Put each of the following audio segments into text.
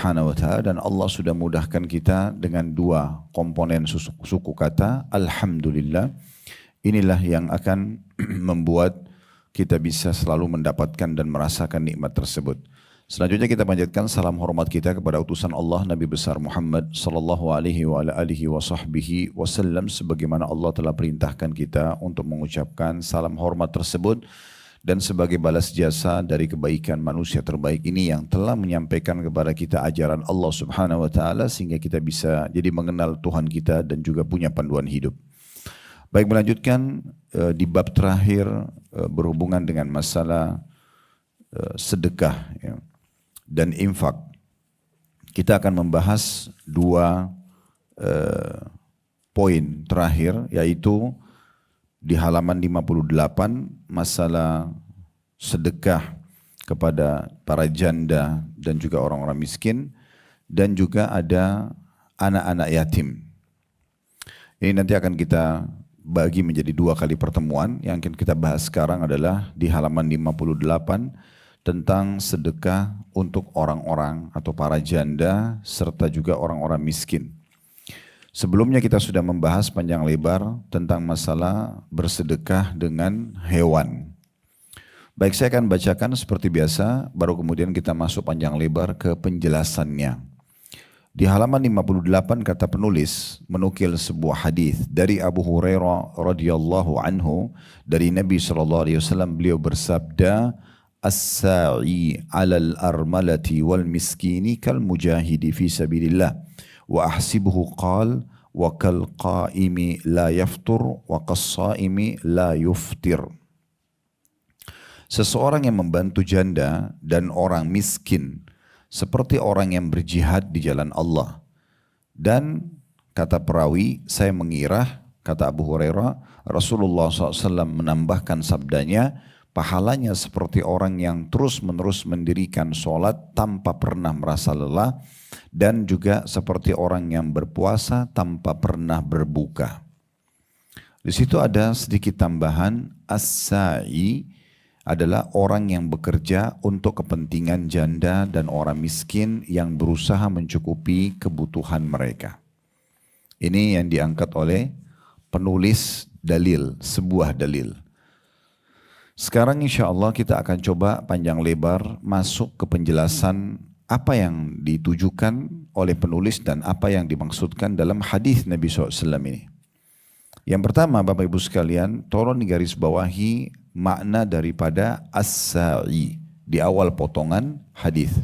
Subhanahu wa taala, dan Allah sudah mudahkan kita dengan dua komponen suku kata alhamdulillah. Inilah yang akan membuat kita bisa selalu mendapatkan dan merasakan nikmat tersebut. Selanjutnya kita panjatkan salam hormat kita kepada utusan Allah Nabi besar Muhammad sallallahu alaihi wa ala alihi wa sahbihi wasallam, sebagaimana Allah telah perintahkan kita untuk mengucapkan salam hormat tersebut, dan sebagai balas jasa dari kebaikan manusia terbaik ini yang telah menyampaikan kepada kita ajaran Allah Subhanahu wa taala, sehingga kita bisa jadi mengenal Tuhan kita dan juga punya panduan hidup. Baik, melanjutkan di bab terakhir berhubungan dengan masalah sedekah ya, dan infak. Kita akan membahas dua poin terakhir, yaitu di halaman 58 masalah sedekah kepada para janda dan juga orang-orang miskin, dan juga ada anak-anak yatim. Ini nanti akan kita bagi menjadi dua kali pertemuan. Yang akan kita bahas sekarang adalah di halaman 58 tentang sedekah untuk orang-orang atau para janda serta juga orang-orang miskin. Sebelumnya kita sudah membahas panjang lebar tentang masalah bersedekah dengan hewan. Baik, saya akan bacakan seperti biasa, baru kemudian kita masuk panjang lebar ke penjelasannya. Di halaman 58 kata penulis menukil sebuah hadis dari Abu Hurairah radhiyallahu anhu, dari Nabi SAW. Beliau bersabda, "As-sa'i 'alal armalati wal miskini kal mujahidi fi sabilillah. Wa ahsibuhu qal wa kal qaimi la yaftur wa qas-saimi la yuftir." Seseorang yang membantu janda dan orang miskin seperti orang yang berjihad di jalan Allah. Dan kata perawi, saya mengira, kata Abu Hurairah, Rasulullah SAW menambahkan sabdanya, pahalanya seperti orang yang terus-menerus mendirikan sholat tanpa pernah merasa lelah, dan juga seperti orang yang berpuasa tanpa pernah berbuka. Di situ ada sedikit tambahan, as-sa'i adalah orang yang bekerja untuk kepentingan janda dan orang miskin yang berusaha mencukupi kebutuhan mereka. Ini yang diangkat oleh penulis dalil, sebuah dalil. Sekarang insya Allah kita akan coba panjang lebar masuk ke penjelasan apa yang ditujukan oleh penulis dan apa yang dimaksudkan dalam hadis Nabi SAW ini. Yang pertama, Bapak Ibu sekalian, tolong digaris bawahi makna daripada as-sa'i di awal potongan hadis,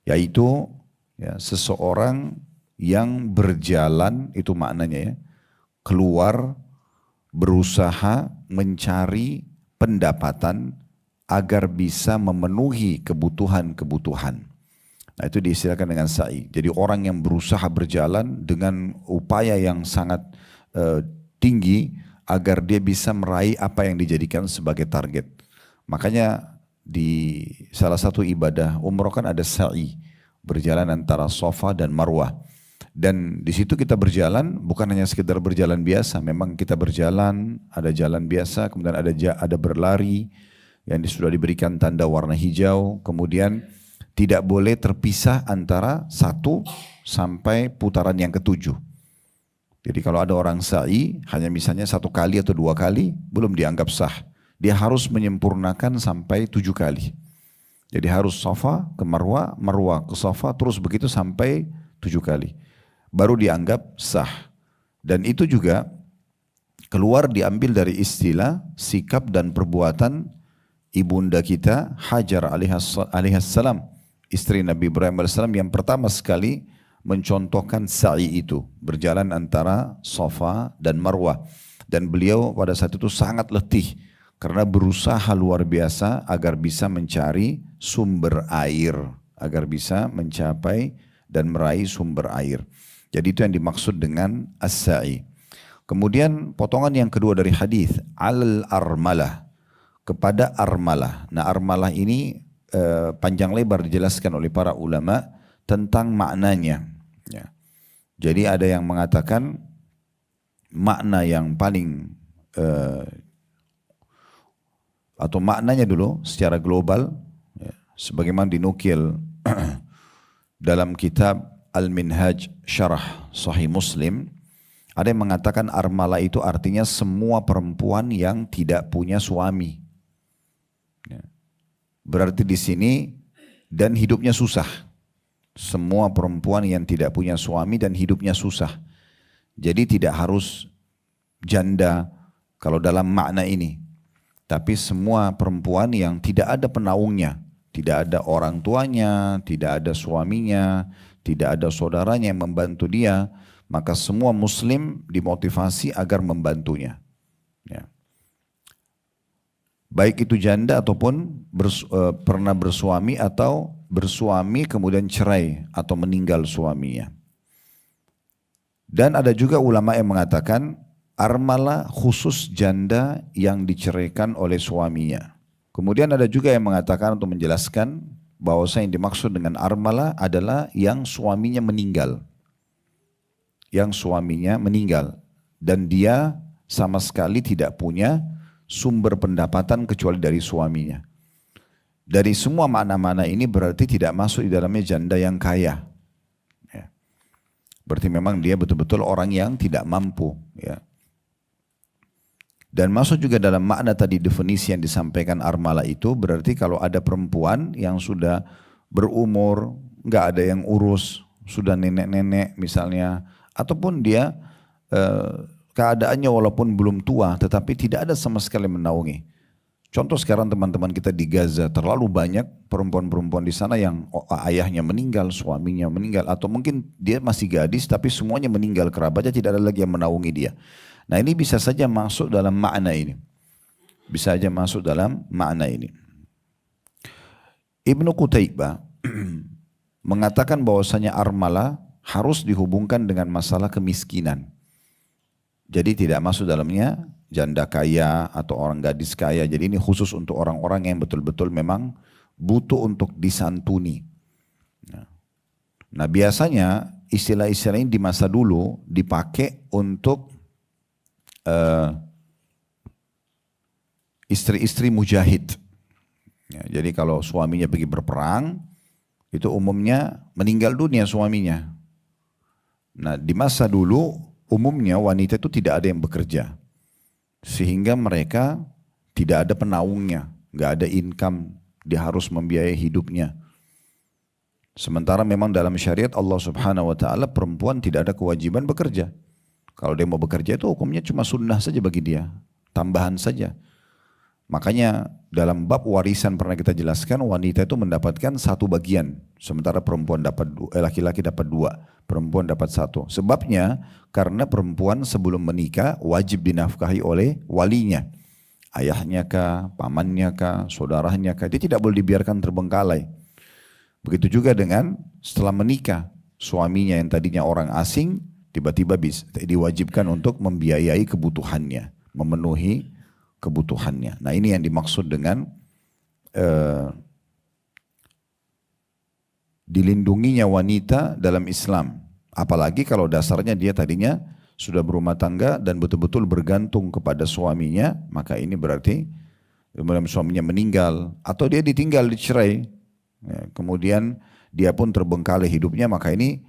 yaitu ya, seseorang yang berjalan, itu maknanya ya, keluar berusaha mencari pendapatan agar bisa memenuhi kebutuhan-kebutuhan. Nah, itu diistilahkan dengan sa'i. Jadi orang yang berusaha berjalan dengan upaya yang sangat tinggi agar dia bisa meraih apa yang dijadikan sebagai target. Makanya di salah satu ibadah umroh kan ada sa'i, berjalan antara Safa dan Marwah. Dan di situ kita berjalan bukan hanya sekedar berjalan biasa, memang kita berjalan, ada jalan biasa, kemudian ada berlari yang sudah diberikan tanda warna hijau, kemudian tidak boleh terpisah antara 1 sampai putaran yang ke-7. Jadi kalau ada orang sa'i hanya misalnya 1 kali atau 2 kali belum dianggap sah. Dia harus menyempurnakan sampai 7 kali. Jadi harus Safa ke Marwah, Marwah ke Safa, terus begitu sampai 7 kali. Baru dianggap sah. Dan itu juga keluar diambil dari istilah, sikap dan perbuatan ibunda kita Hajar alaihissalam, istri Nabi Ibrahim alaihissalam, yang pertama sekali mencontohkan sa'i itu, berjalan antara Safa dan Marwah. Dan beliau pada saat itu sangat letih karena berusaha luar biasa agar bisa mencari sumber air, agar bisa mencapai dan meraih sumber air. Jadi itu yang dimaksud dengan as-sa'i. Kemudian potongan yang kedua dari hadis, al-armalah, kepada armalah. Nah, armalah ini panjang lebar dijelaskan oleh para ulama tentang maknanya. Ya. Jadi ada yang mengatakan makna yang paling atau maknanya dulu secara global, ya, sebagaimana dinukil dalam kitab Al-Minhaj Syarah Sahih Muslim, ada yang mengatakan armala itu artinya semua perempuan yang tidak punya suami. Ya. Berarti di sini dan hidupnya susah. Semua perempuan yang tidak punya suami dan hidupnya susah. Jadi tidak harus janda kalau dalam makna ini. Tapi semua perempuan yang tidak ada penaungnya, tidak ada orang tuanya, tidak ada suaminya, tidak ada saudaranya yang membantu dia, maka semua muslim dimotivasi agar membantunya. Ya. Baik itu janda ataupun pernah bersuami atau bersuami kemudian cerai atau meninggal suaminya. Dan ada juga ulama yang mengatakan armala khusus janda yang diceraikan oleh suaminya. Kemudian ada juga yang mengatakan untuk menjelaskan bahwa yang dimaksud dengan armala adalah yang suaminya meninggal. Yang suaminya meninggal dan dia sama sekali tidak punya sumber pendapatan kecuali dari suaminya. Dari semua makna-makna ini berarti tidak masuk di dalamnya janda yang kaya. Ya. Berarti memang dia betul-betul orang yang tidak mampu. Ya. Dan masuk juga dalam makna tadi definisi yang disampaikan armala itu berarti kalau ada perempuan yang sudah berumur, nggak ada yang urus, sudah nenek-nenek misalnya, ataupun dia keadaannya walaupun belum tua tetapi tidak ada sama sekali menaungi. Contoh sekarang teman-teman kita di Gaza terlalu banyak perempuan-perempuan di sana yang ayahnya meninggal, suaminya meninggal, atau mungkin dia masih gadis tapi semuanya meninggal, kerabatnya tidak ada lagi yang menaungi dia. Nah ini bisa saja masuk dalam makna ini. Bisa saja masuk dalam makna ini. Ibnu Qutaibah mengatakan bahwasanya armala harus dihubungkan dengan masalah kemiskinan. Jadi tidak masuk dalamnya janda kaya atau orang gadis kaya. Jadi ini khusus untuk orang-orang yang betul-betul memang butuh untuk disantuni. Nah biasanya istilah-istilah ini di masa dulu dipakai untuk istri-istri mujahid. Ya, jadi kalau suaminya pergi berperang, itu umumnya meninggal dunia suaminya. Nah di masa dulu umumnya wanita itu tidak ada yang bekerja. Sehingga mereka tidak ada penaungnya, nggak ada income, dia harus membiayai hidupnya. Sementara memang dalam syariat Allah Subhanahu wa taala perempuan tidak ada kewajiban bekerja. Kalau dia mau bekerja itu hukumnya cuma sunnah saja bagi dia, tambahan saja. Makanya dalam bab warisan pernah kita jelaskan wanita itu mendapatkan satu bagian, sementara perempuan dapat laki-laki dapat dua, perempuan dapat satu. Sebabnya karena perempuan sebelum menikah wajib dinafkahi oleh walinya, ayahnya kah, pamannya kah, saudaranya kah, dia tidak boleh dibiarkan terbengkalai. Begitu juga dengan setelah menikah, suaminya yang tadinya orang asing tiba-tiba diwajibkan untuk membiayai kebutuhannya, memenuhi kebutuhannya. Nah ini yang dimaksud dengan dilindunginya wanita dalam Islam. Apalagi kalau dasarnya dia tadinya sudah berumah tangga dan betul-betul bergantung kepada suaminya, maka ini berarti kemudian suaminya meninggal atau dia ditinggal, dicerai, ya, kemudian dia pun terbengkalai hidupnya, maka ini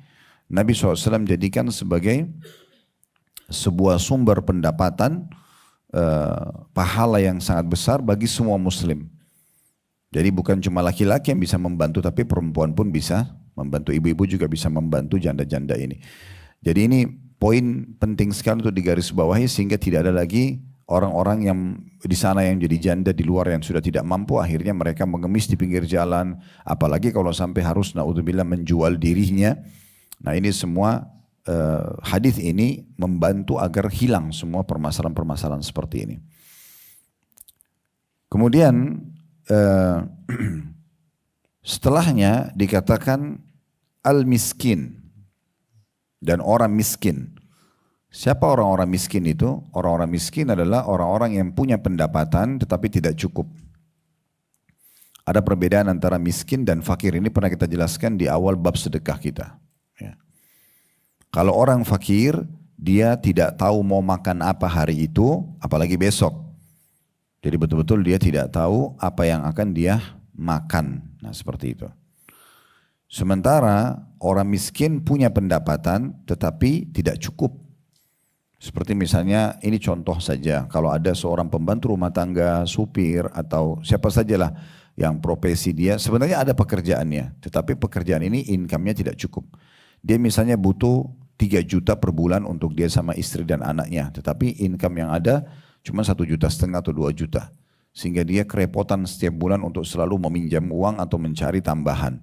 Nabi SAW jadikan sebagai sebuah sumber pendapatan pahala yang sangat besar bagi semua muslim. Jadi bukan cuma laki-laki yang bisa membantu, tapi perempuan pun bisa membantu, ibu-ibu juga bisa membantu janda-janda ini. Jadi ini poin penting sekali untuk digarisbawahi sehingga tidak ada lagi orang-orang yang di sana yang jadi janda di luar yang sudah tidak mampu, akhirnya mereka mengemis di pinggir jalan, apalagi kalau sampai harus naudzubillah menjual dirinya. Nah ini semua hadis ini membantu agar hilang semua permasalahan-permasalahan seperti ini. Kemudian setelahnya dikatakan al-miskin dan orang miskin. Siapa orang-orang miskin itu? Orang-orang miskin adalah orang-orang yang punya pendapatan tetapi tidak cukup. Ada perbedaan antara miskin dan fakir, ini pernah kita jelaskan di awal bab sedekah kita. Ya. Kalau orang fakir, dia tidak tahu mau makan apa hari itu, apalagi besok. Jadi betul-betul dia tidak tahu apa yang akan dia makan. Nah seperti itu. Sementara orang miskin punya pendapatan tetapi tidak cukup. Seperti misalnya ini contoh saja, kalau ada seorang pembantu rumah tangga, supir atau siapa sajalah yang profesi dia sebenarnya ada pekerjaannya, tetapi pekerjaan ini income-nya tidak cukup. Dia misalnya butuh 3 juta per bulan untuk dia sama istri dan anaknya, tetapi income yang ada cuma 1,5 juta atau 2 juta. Sehingga dia kerepotan setiap bulan untuk selalu meminjam uang atau mencari tambahan.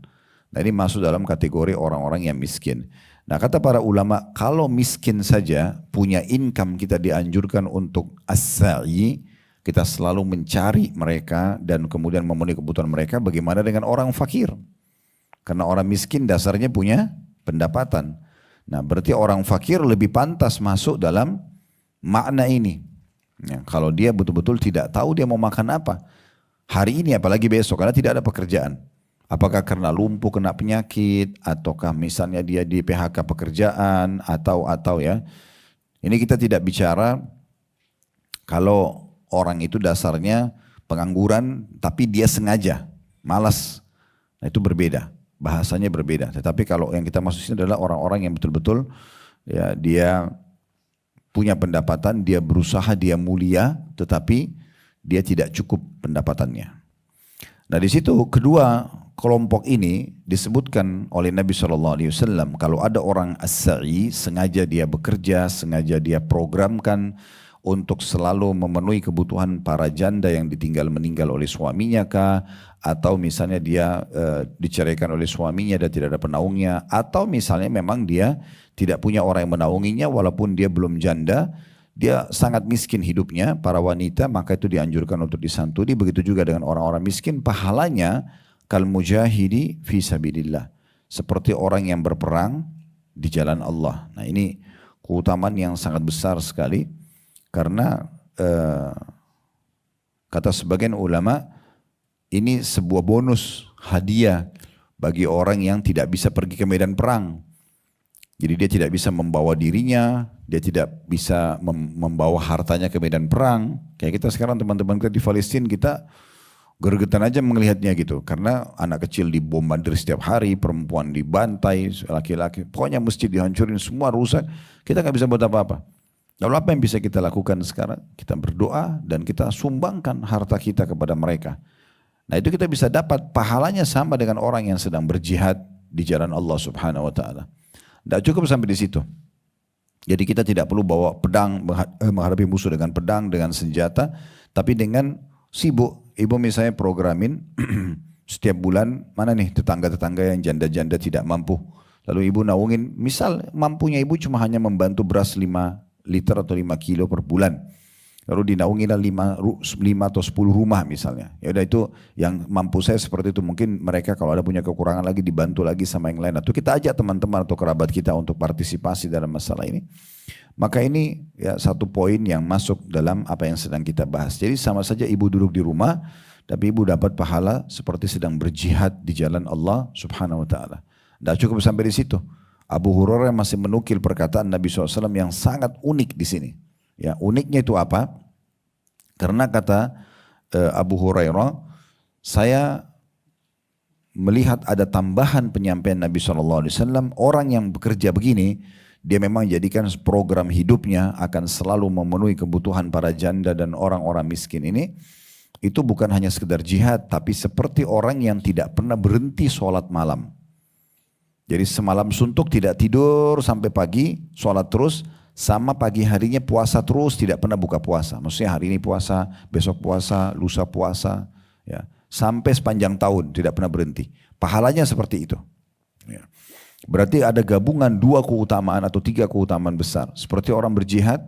Nah ini masuk dalam kategori orang-orang yang miskin. Nah kata para ulama, kalau miskin saja punya income kita dianjurkan untuk as-sa'i, kita selalu mencari mereka dan kemudian memenuhi kebutuhan mereka. Bagaimana dengan orang fakir? Karena orang miskin dasarnya punya pendapatan. Nah berarti orang fakir lebih pantas masuk dalam makna ini. Ya, kalau dia betul-betul tidak tahu dia mau makan apa. Hari ini apalagi besok karena tidak ada pekerjaan. Apakah karena lumpuh kena penyakit ataukah misalnya dia di PHK pekerjaan atau ya. Ini kita tidak bicara kalau orang itu dasarnya pengangguran tapi dia sengaja malas. Nah itu berbeda, bahasanya berbeda. Tetapi kalau yang kita maksud ini adalah orang-orang yang betul-betul ya dia punya pendapatan, dia berusaha, dia mulia tetapi dia tidak cukup pendapatannya. Nah di situ kedua kelompok ini disebutkan oleh Nabi SAW, kalau ada orang as-sa'i, sengaja dia bekerja, sengaja dia programkan untuk selalu memenuhi kebutuhan para janda yang ditinggal meninggal oleh suaminya kah, atau misalnya dia diceraikan oleh suaminya dan tidak ada penaungnya, atau misalnya memang dia tidak punya orang yang menaunginya walaupun dia belum janda, dia sangat miskin hidupnya, para wanita, maka itu dianjurkan untuk disantuni. Begitu juga dengan orang-orang miskin, pahalanya kal mujahidi fi sabilillah, seperti orang yang berperang di jalan Allah. Nah ini keutamaan yang sangat besar sekali karena kata sebagian ulama ini sebuah bonus hadiah bagi orang yang tidak bisa pergi ke medan perang. Jadi dia tidak bisa membawa dirinya, dia tidak bisa membawa hartanya ke medan perang. Kayak kita sekarang teman-teman kita di Palestina, kita gergetan aja melihatnya gitu. Karena anak kecil dibombardir setiap hari, perempuan dibantai, laki-laki. Pokoknya masjid dihancurin, semua rusak. Kita nggak bisa buat apa-apa. Lalu apa yang bisa kita lakukan sekarang? Kita berdoa dan kita sumbangkan harta kita kepada mereka. Nah itu kita bisa dapat pahalanya sama dengan orang yang sedang berjihad di jalan Allah Subhanahu Wa Taala. Tidak cukup sampai di situ. Jadi kita tidak perlu bawa pedang, menghadapi musuh dengan pedang, dengan senjata, tapi dengan sibuk. Ibu misalnya programin setiap bulan, mana nih tetangga-tetangga yang janda-janda tidak mampu. Lalu ibu naungin, misal mampunya ibu cuma hanya membantu beras 5 liter atau 5 kilo per bulan. Lalu dinaungi 5 atau 10 rumah misalnya. Ya udah itu yang mampu saya seperti itu. Mungkin mereka kalau ada punya kekurangan lagi dibantu lagi sama yang lain. Atau kita ajak teman-teman atau kerabat kita untuk partisipasi dalam masalah ini. Maka ini ya satu poin yang masuk dalam apa yang sedang kita bahas. Jadi sama saja ibu duduk di rumah, tapi ibu dapat pahala seperti sedang berjihad di jalan Allah Subhanahu Wa Taala. Tidak cukup sampai di situ. Abu Hurairah masih menukil perkataan Nabi SAW yang sangat unik di sini. Ya, uniknya itu apa? Karena kata Abu Hurairah, saya melihat ada tambahan penyampaian Nabi SAW, orang yang bekerja begini, dia memang jadikan program hidupnya akan selalu memenuhi kebutuhan para janda dan orang-orang miskin ini. Itu bukan hanya sekedar jihad, tapi seperti orang yang tidak pernah berhenti sholat malam. Jadi semalam suntuk tidak tidur sampai pagi, sholat terus. Sama pagi harinya puasa terus, tidak pernah buka puasa. Maksudnya hari ini puasa, besok puasa, lusa puasa. Ya. Sampai sepanjang tahun, tidak pernah berhenti. Pahalanya seperti itu. Ya. Berarti ada gabungan 2 keutamaan atau 3 keutamaan besar. Seperti orang berjihad,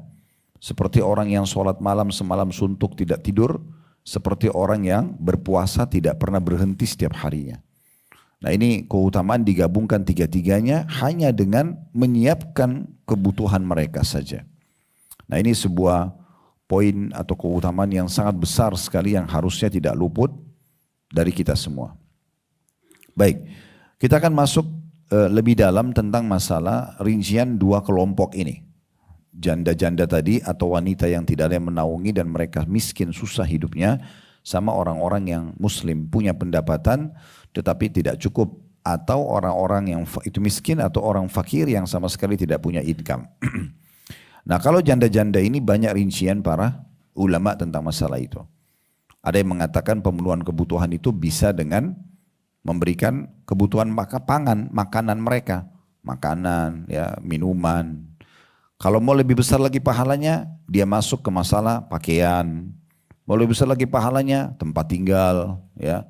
seperti orang yang sholat malam semalam suntuk tidak tidur, seperti orang yang berpuasa tidak pernah berhenti setiap harinya. Nah ini keutamaan digabungkan 3-tiganya hanya dengan menyiapkan kebutuhan mereka saja. Nah ini sebuah poin atau keutamaan yang sangat besar sekali yang harusnya tidak luput dari kita semua. Baik, kita akan masuk lebih dalam tentang masalah rincian 2 kelompok ini. Janda-janda tadi atau wanita yang tidak ada yang menaungi dan mereka miskin susah hidupnya, sama orang-orang yang muslim punya pendapatan tetapi tidak cukup atau orang-orang yang itu miskin atau orang fakir yang sama sekali tidak punya income. Nah kalau janda-janda ini banyak rincian para ulama tentang masalah itu. Ada yang mengatakan pemenuhan kebutuhan itu bisa dengan memberikan kebutuhan makanan mereka. Makanan, ya, minuman. Kalau mau lebih besar lagi pahalanya, dia masuk ke masalah pakaian. Mau lebih besar lagi pahalanya, tempat tinggal. Ya.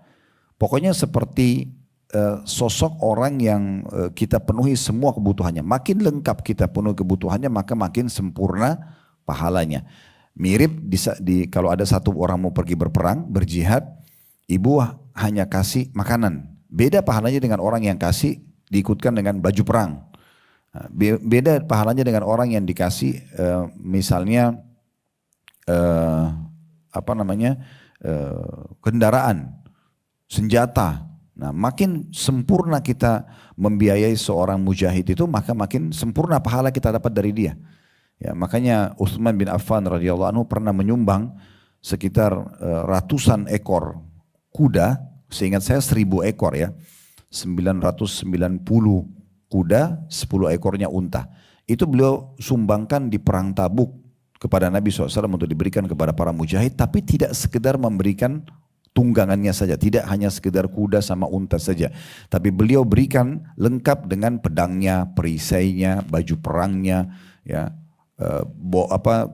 Pokoknya seperti sosok orang yang kita penuhi semua kebutuhannya. Makin lengkap kita penuhi kebutuhannya, maka makin sempurna pahalanya. Mirip kalau ada satu orang mau pergi berperang, berjihad, ibu hanya kasih makanan. Beda pahalanya dengan orang yang kasih diikutkan dengan baju perang. Beda pahalanya dengan orang yang dikasih misalnya kendaraan, senjata. Nah, makin sempurna kita membiayai seorang mujahid itu, maka makin sempurna pahala kita dapat dari dia. Ya, makanya Utsman bin Affan radhiyallahu anhu pernah menyumbang sekitar ratusan ekor kuda, seingat saya 1000 ekor ya. 990 kuda, 10 ekornya unta. Itu beliau sumbangkan di perang Tabuk kepada Nabi SAW untuk diberikan kepada para mujahid, tapi tidak sekedar memberikan tunggangannya saja, tidak hanya sekedar kuda sama unta saja, tapi beliau berikan lengkap dengan pedangnya, perisainya, baju perangnya, ya.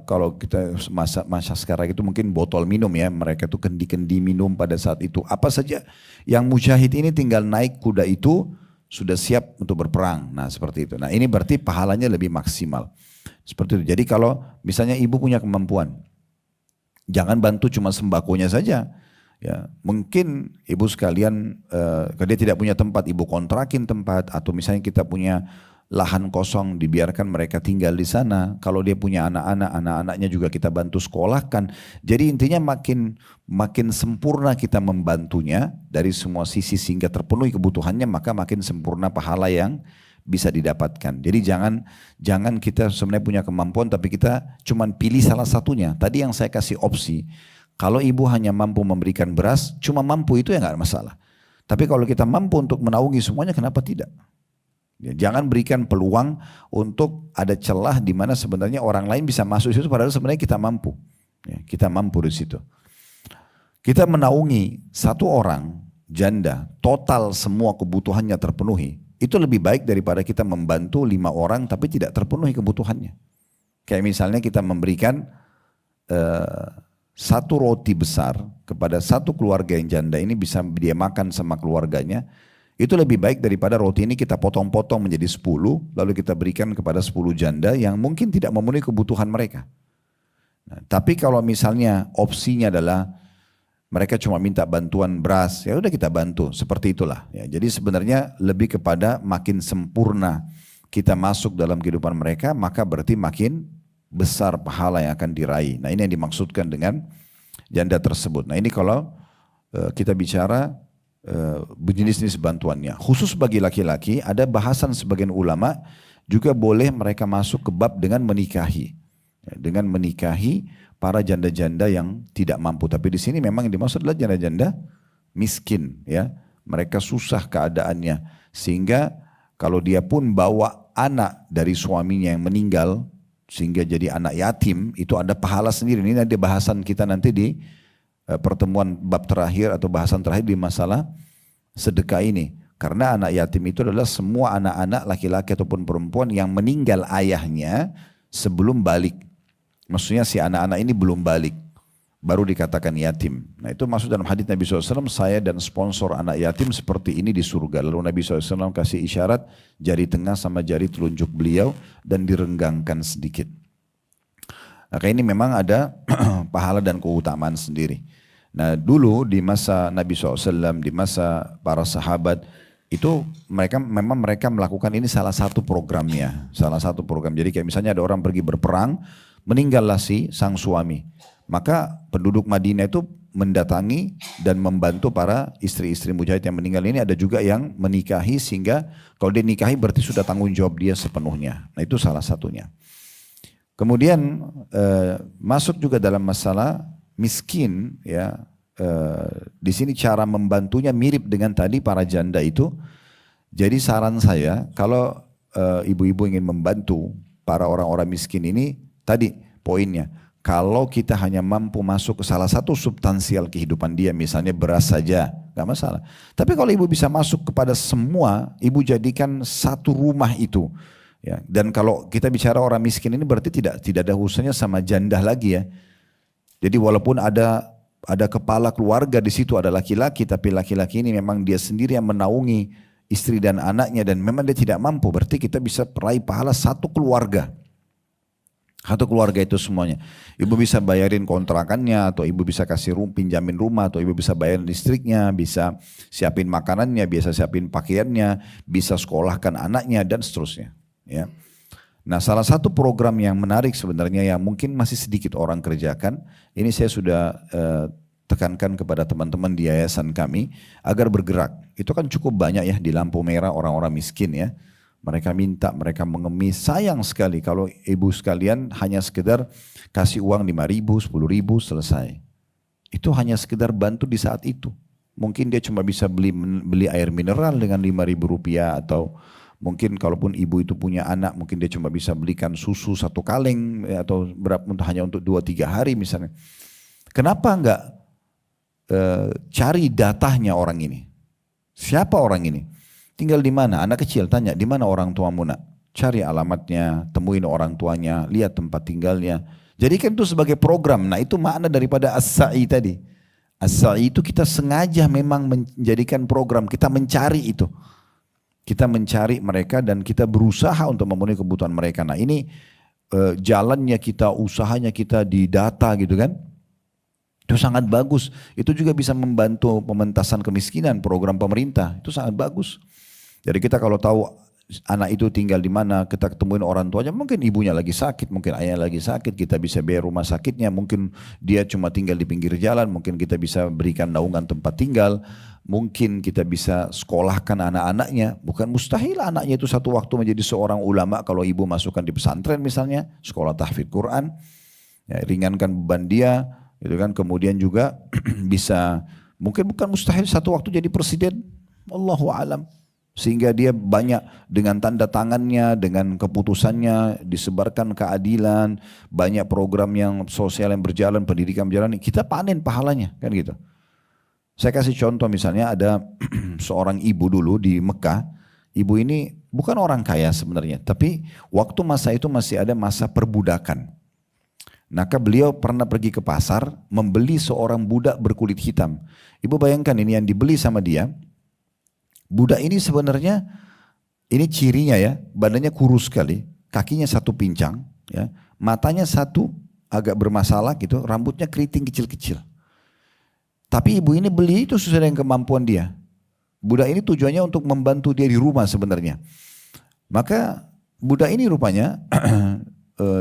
Kalau kita masa sekarang itu mungkin botol minum ya, mereka tuh kendi-kendi minum pada saat itu, apa saja yang mujahid ini tinggal naik kuda itu sudah siap untuk berperang. Nah seperti itu. Nah ini berarti pahalanya lebih maksimal seperti itu. Jadi kalau misalnya ibu punya kemampuan, jangan bantu cuma sembakonya saja. Ya, mungkin ibu sekalian kalau dia tidak punya tempat, ibu kontrakin tempat, atau misalnya kita punya lahan kosong, dibiarkan mereka tinggal di sana. Kalau dia punya anak-anak, anak-anaknya juga kita bantu sekolahkan. Jadi intinya makin sempurna kita membantunya dari semua sisi sehingga terpenuhi kebutuhannya, maka makin sempurna pahala yang bisa didapatkan. Jadi jangan kita sebenarnya punya kemampuan tapi kita cuma pilih salah satunya. Tadi yang saya kasih opsi, kalau ibu hanya mampu memberikan beras, cuma mampu itu ya nggak masalah. Tapi kalau kita mampu untuk menaungi semuanya, kenapa tidak? Ya, jangan berikan peluang untuk ada celah di mana sebenarnya orang lain bisa masuk di situ, padahal sebenarnya kita mampu. Ya, kita mampu di situ. Kita menaungi satu orang janda, total semua kebutuhannya terpenuhi, itu lebih baik daripada kita membantu 5 orang tapi tidak terpenuhi kebutuhannya. Kayak misalnya kita memberikan satu roti besar kepada satu keluarga yang janda ini bisa dia makan sama keluarganya. Itu lebih baik daripada roti ini kita potong-potong menjadi 10, lalu kita berikan kepada 10 janda yang mungkin tidak memenuhi kebutuhan mereka. Nah, tapi kalau misalnya opsinya adalah mereka cuma minta bantuan beras, ya udah kita bantu, seperti itulah. Ya, jadi sebenarnya lebih kepada makin sempurna kita masuk dalam kehidupan mereka, maka berarti makin besar pahala yang akan diraih. Nah ini yang dimaksudkan dengan janda tersebut. Nah ini kalau kita bicara jenis-jenis bantuannya. Khusus bagi laki-laki ada bahasan sebagian ulama juga boleh mereka masuk ke bab dengan menikahi. Ya, dengan menikahi para janda-janda yang tidak mampu. Tapi di sini memang yang dimaksud adalah janda-janda miskin. Ya, mereka susah keadaannya. Sehingga kalau dia pun bawa anak dari suaminya yang meninggal, sehingga jadi anak yatim, itu ada pahala sendiri. Ini ada bahasan kita nanti di pertemuan bab terakhir atau bahasan terakhir di masalah sedekah ini. Karena anak yatim itu adalah semua anak-anak laki-laki ataupun perempuan yang meninggal ayahnya sebelum balik. Maksudnya si anak-anak ini belum balik, baru dikatakan yatim. Nah itu maksud dalam hadits Nabi SAW, saya dan sponsor anak yatim seperti ini di surga. Lalu Nabi SAW kasih isyarat jari tengah sama jari telunjuk beliau dan direnggangkan sedikit. Maka ini memang ada pahala dan keutamaan sendiri. Nah dulu di masa Nabi SAW, di masa para sahabat, itu mereka melakukan ini salah satu programnya. Salah satu program. Jadi kayak misalnya ada orang pergi berperang, meninggallah si sang suami. Maka penduduk Madinah itu mendatangi dan membantu para istri-istri mujahid yang meninggal ini. Ada juga yang menikahi sehingga kalau dia nikahi berarti sudah tanggung jawab dia sepenuhnya. Nah itu salah satunya. Kemudian masuk juga dalam masalah miskin ya. Di sini cara membantunya mirip dengan tadi para janda itu. Jadi saran saya, kalau ibu-ibu ingin membantu para orang-orang miskin ini, tadi poinnya, kalau kita hanya mampu masuk ke salah satu substansial kehidupan dia, misalnya beras saja, nggak masalah. Tapi kalau ibu bisa masuk kepada semua, ibu jadikan satu rumah itu. Ya, dan kalau kita bicara orang miskin ini berarti tidak ada urusannya sama janda lagi ya. Jadi walaupun ada kepala keluarga di situ, ada laki-laki, tapi laki-laki ini memang dia sendiri yang menaungi istri dan anaknya dan memang dia tidak mampu, berarti kita bisa peraih pahala satu keluarga. Satu keluarga itu semuanya. Ibu bisa bayarin kontrakannya, atau ibu bisa kasih pinjamin rumah, atau ibu bisa bayarin listriknya, bisa siapin makanannya, bisa siapin pakaiannya, bisa sekolahkan anaknya dan seterusnya. Ya. Nah, salah satu program yang menarik sebenarnya yang mungkin masih sedikit orang kerjakan, ini saya sudah tekankan kepada teman-teman di yayasan kami agar bergerak. Itu kan cukup banyak ya di lampu merah orang-orang miskin ya. Mereka minta, mereka mengemis. Sayang sekali kalau ibu sekalian hanya sekedar kasih uang 5.000, 10.000 selesai. Itu hanya sekedar bantu di saat itu. Mungkin dia cuma bisa beli air mineral dengan 5.000 rupiah, atau mungkin kalaupun ibu itu punya anak, mungkin dia cuma bisa belikan susu 1 kaleng atau berapa, hanya untuk 2-3 hari misalnya. Kenapa enggak cari datanya orang ini? Siapa orang ini? Tinggal di mana? Anak kecil tanya, di mana orang tuamu nak? Cari alamatnya, temuin orang tuanya, lihat tempat tinggalnya. Jadikan itu sebagai program. Nah itu makna daripada as-sa'i tadi. As-sa'i itu kita sengaja memang menjadikan program, kita mencari itu. Kita mencari mereka dan kita berusaha untuk memenuhi kebutuhan mereka. Nah ini jalannya kita, usahanya kita di data gitu kan. Itu sangat bagus. Itu juga bisa membantu pementasan kemiskinan, program pemerintah. Itu sangat bagus. Jadi kita kalau tahu anak itu tinggal di mana, kita ketemuin orang tuanya, mungkin ibunya lagi sakit, mungkin ayahnya lagi sakit, kita bisa bayar rumah sakitnya, mungkin dia cuma tinggal di pinggir jalan, mungkin kita bisa berikan naungan tempat tinggal, mungkin kita bisa sekolahkan anak-anaknya. Bukan mustahil anaknya itu satu waktu menjadi seorang ulama kalau ibu masukkan di pesantren misalnya, sekolah tahfidz Quran, ya, ringankan beban dia, gitu kan. Kemudian juga bisa, mungkin bukan mustahil satu waktu jadi presiden, Allahu a'lam. Sehingga dia banyak dengan tanda tangannya, dengan keputusannya disebarkan keadilan, banyak program yang sosial yang berjalan, pendidikan berjalan, kita panen pahalanya kan gitu. Saya kasih contoh misalnya ada seorang ibu dulu di Mekah, ibu ini bukan orang kaya sebenarnya, tapi waktu masa itu masih ada masa perbudakan. Maka beliau pernah pergi ke pasar membeli seorang budak berkulit hitam. Ibu bayangkan ini yang dibeli sama dia. Budak ini sebenarnya, ini cirinya ya, badannya kurus sekali, kakinya satu pincang, ya, matanya satu agak bermasalah gitu, rambutnya keriting kecil-kecil. Tapi ibu ini beli itu sesuai dengan kemampuan dia. Budak ini tujuannya untuk membantu dia di rumah sebenarnya. Maka budak ini rupanya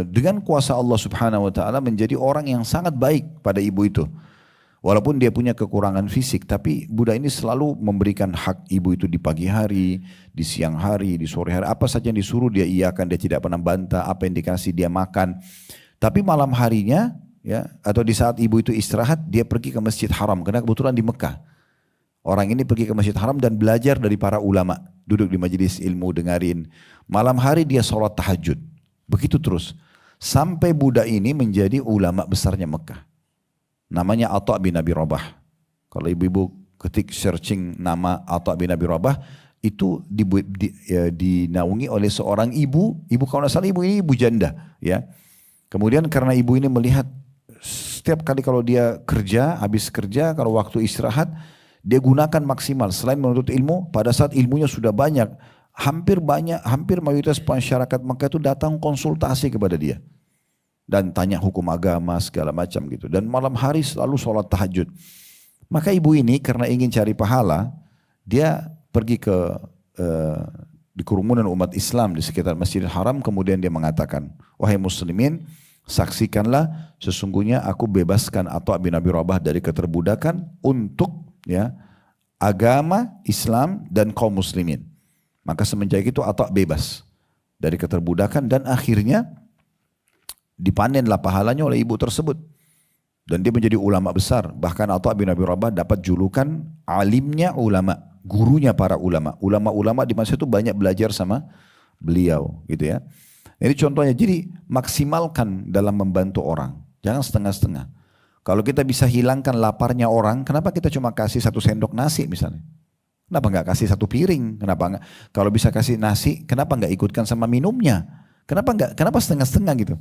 dengan kuasa Allah Subhanahu Wa Taala menjadi orang yang sangat baik pada ibu itu. Walaupun dia punya kekurangan fisik, tapi budak ini selalu memberikan hak ibu itu di pagi hari, di siang hari, di sore hari. Apa saja yang disuruh dia iakan, dia tidak pernah bantah, apa yang dikasih dia makan. Tapi malam harinya, ya, atau di saat ibu itu istirahat, dia pergi ke Masjid Haram, karena kebetulan di Mekah. Orang ini pergi ke Masjid Haram dan belajar dari para ulama, duduk di majelis ilmu, dengarin. Malam hari dia sholat tahajud, begitu terus. Sampai budak ini menjadi ulama besarnya Mekah. Namanya Atha bin Abi Rabah. Kalau ibu-ibu ketik searching nama Atha bin Abi Rabah, itu dinaungi oleh seorang ibu kalau tidak salah ibu ini ibu janda. Ya. Kemudian karena ibu ini melihat setiap kali kalau dia kerja, habis kerja, kalau waktu istirahat, dia gunakan maksimal. Selain menuntut ilmu, pada saat ilmunya sudah banyak, hampir mayoritas masyarakat Mekah itu datang konsultasi kepada dia. Dan tanya hukum agama segala macam gitu. Dan malam hari selalu sholat tahajud. Maka ibu ini karena ingin cari pahala, dia pergi ke di kerumunan umat Islam di sekitar Masjidil Haram. Kemudian dia mengatakan, wahai muslimin, saksikanlah sesungguhnya aku bebaskan Atha bin Abi Rabah dari keterbudakan untuk ya agama Islam dan kaum muslimin. Maka semenjak itu Atha bebas dari keterbudakan dan akhirnya dipanenlah pahalanya oleh ibu tersebut. Dan dia menjadi ulama besar. Bahkan Atha bin Abi Rabah dapat julukan alimnya ulama. gurunya para ulama. Ulama-ulama di masa itu banyak belajar sama beliau gitu ya. Ini contohnya, jadi maksimalkan dalam membantu orang. Jangan setengah-setengah. Kalau kita bisa hilangkan laparnya orang, kenapa kita cuma kasih 1 sendok nasi misalnya? Kenapa nggak kasih 1 piring? Kenapa nggak? Kalau bisa kasih nasi, kenapa nggak ikutkan sama minumnya? Kenapa nggak? Kenapa setengah-setengah gitu?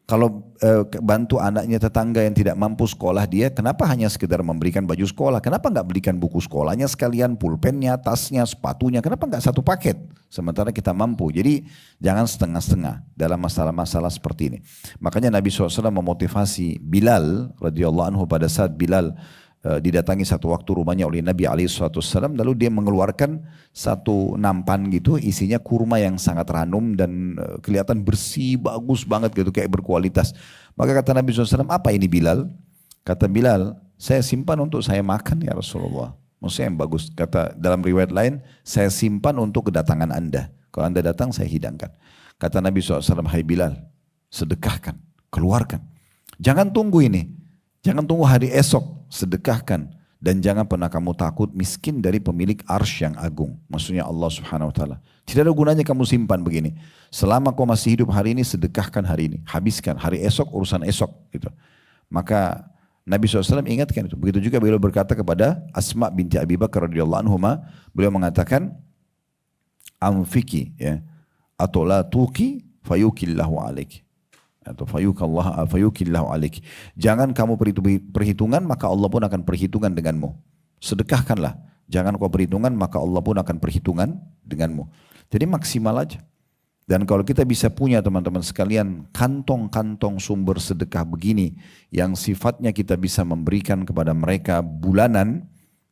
Kalau bantu anaknya tetangga yang tidak mampu sekolah dia, kenapa hanya sekedar memberikan baju sekolah? Kenapa nggak belikan buku sekolahnya sekalian, pulpennya, tasnya, sepatunya? Kenapa nggak 1 paket? Sementara kita mampu. Jadi jangan setengah-setengah dalam masalah-masalah seperti ini. Makanya Nabi SAW memotivasi Bilal radhiyallahu anhu pada saat Bilal didatangi satu waktu rumahnya oleh Nabi SAW, lalu dia mengeluarkan 1 nampan gitu, isinya kurma yang sangat ranum dan kelihatan bersih, bagus banget gitu, kayak berkualitas. Maka kata Nabi SAW, apa ini Bilal? Kata Bilal, saya simpan untuk saya makan ya Rasulullah. Maksudnya yang bagus. Kata dalam riwayat lain, saya simpan untuk kedatangan anda. Kalau anda datang saya hidangkan. Kata Nabi SAW, hai Bilal, sedekahkan, keluarkan. Jangan tunggu ini. Jangan tunggu hari esok, sedekahkan. Dan jangan pernah kamu takut miskin dari pemilik arsy yang agung. Maksudnya Allah Subhanahu Wa Taala. Tidak ada gunanya kamu simpan begini. Selama kau masih hidup hari ini, sedekahkan hari ini. Habiskan. Hari esok, urusan esok. Gitu. Maka Nabi SAW ingatkan itu. Begitu juga beliau berkata kepada Asma binti Abi Bakar radhiyallahu anhuma, beliau mengatakan, amfiki, ya, atau la tuki fayukillahu alaiki. Atau fayukillahu alaik. Jangan kamu perhitungan, maka Allah pun akan perhitungan denganmu. Sedekahkanlah. Jangan kau perhitungan, maka Allah pun akan perhitungan denganmu. Jadi maksimal aja. Dan kalau kita bisa punya teman-teman sekalian kantong-kantong sumber sedekah begini yang sifatnya kita bisa memberikan kepada mereka bulanan,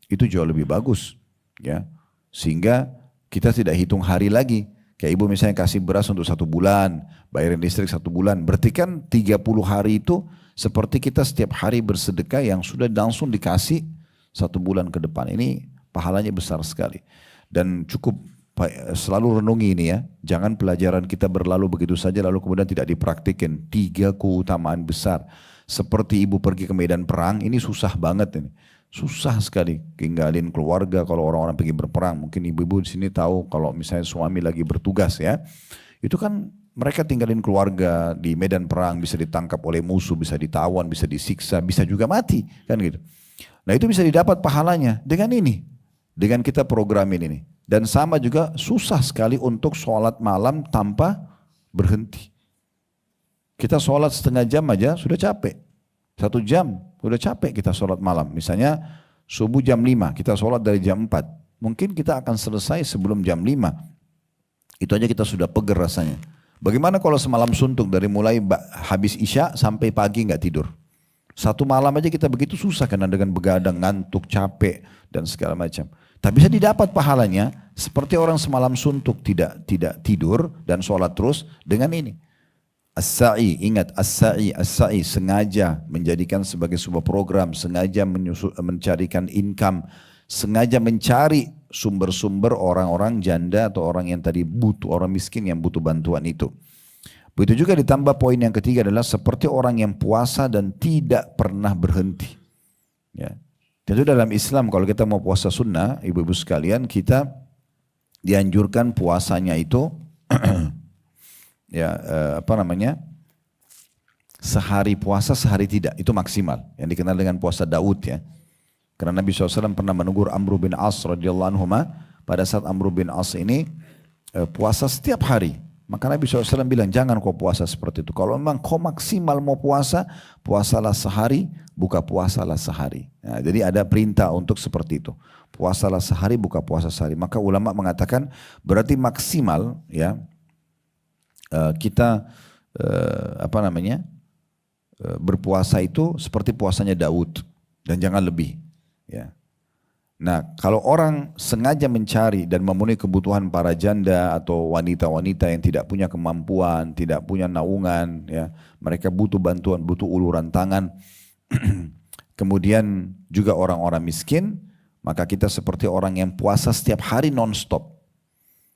itu jauh lebih bagus. Ya, sehingga kita tidak hitung hari lagi. Kayak ibu misalnya kasih beras untuk 1 bulan, bayarin listrik 1 bulan. Berarti kan 30 hari itu seperti kita setiap hari bersedekah yang sudah langsung dikasih 1 bulan ke depan. Ini pahalanya besar sekali. Dan cukup selalu renungi ini ya. Jangan pelajaran kita berlalu begitu saja lalu kemudian tidak dipraktikin. 3 keutamaan besar. Seperti ibu pergi ke medan perang, ini susah banget ini. Susah sekali tinggalin keluarga kalau orang-orang pergi berperang. Mungkin ibu-ibu di sini tahu kalau misalnya suami lagi bertugas ya. Itu kan mereka tinggalin keluarga di medan perang, bisa ditangkap oleh musuh, bisa ditawan, bisa disiksa, bisa juga mati kan gitu. Nah itu bisa didapat pahalanya dengan ini. Dengan kita programin ini. Dan sama juga susah sekali untuk sholat malam tanpa berhenti. Kita sholat setengah jam aja sudah capek. 1 jam udah capek kita sholat malam. Misalnya subuh jam 5, kita sholat dari jam 4. Mungkin kita akan selesai sebelum jam 5. Itu aja kita sudah peger rasanya. Bagaimana kalau semalam suntuk dari mulai habis isya sampai pagi nggak tidur? 1 malam aja kita begitu susah karena dengan begadang, ngantuk, capek dan segala macam. Tapi bisa didapat pahalanya seperti orang semalam suntuk tidak tidur dan sholat terus dengan ini. As-sa'i, ingat as-sa'i sengaja menjadikan sebagai sebuah program, sengaja mencarikan income, sengaja mencari sumber-sumber orang-orang janda atau orang yang tadi butuh, orang miskin yang butuh bantuan itu. Begitu juga ditambah poin yang ketiga adalah seperti orang yang puasa dan tidak pernah berhenti. Ya. Tentu dalam Islam kalau kita mau puasa sunnah, ibu-ibu sekalian, kita dianjurkan puasanya itu sehari puasa sehari tidak, itu maksimal yang dikenal dengan puasa Daud ya. Karena Nabi SAW pernah menegur Amr bin As radhiyallahu anhu pada saat Amr bin As ini puasa setiap hari. Maka Nabi SAW bilang jangan kau puasa seperti itu. Kalau memang kau maksimal mau puasa, puasalah sehari, buka puasalah sehari. Nah, jadi ada perintah untuk seperti itu. Puasalah sehari, buka puasa sehari. Maka ulama mengatakan berarti maksimal ya. Kita berpuasa itu seperti puasanya Daud dan jangan lebih ya. Nah kalau orang sengaja mencari dan memenuhi kebutuhan para janda atau wanita-wanita yang tidak punya kemampuan, tidak punya naungan ya, mereka butuh bantuan, butuh uluran tangan. Kemudian juga orang-orang miskin, maka kita seperti orang yang puasa setiap hari non-stop.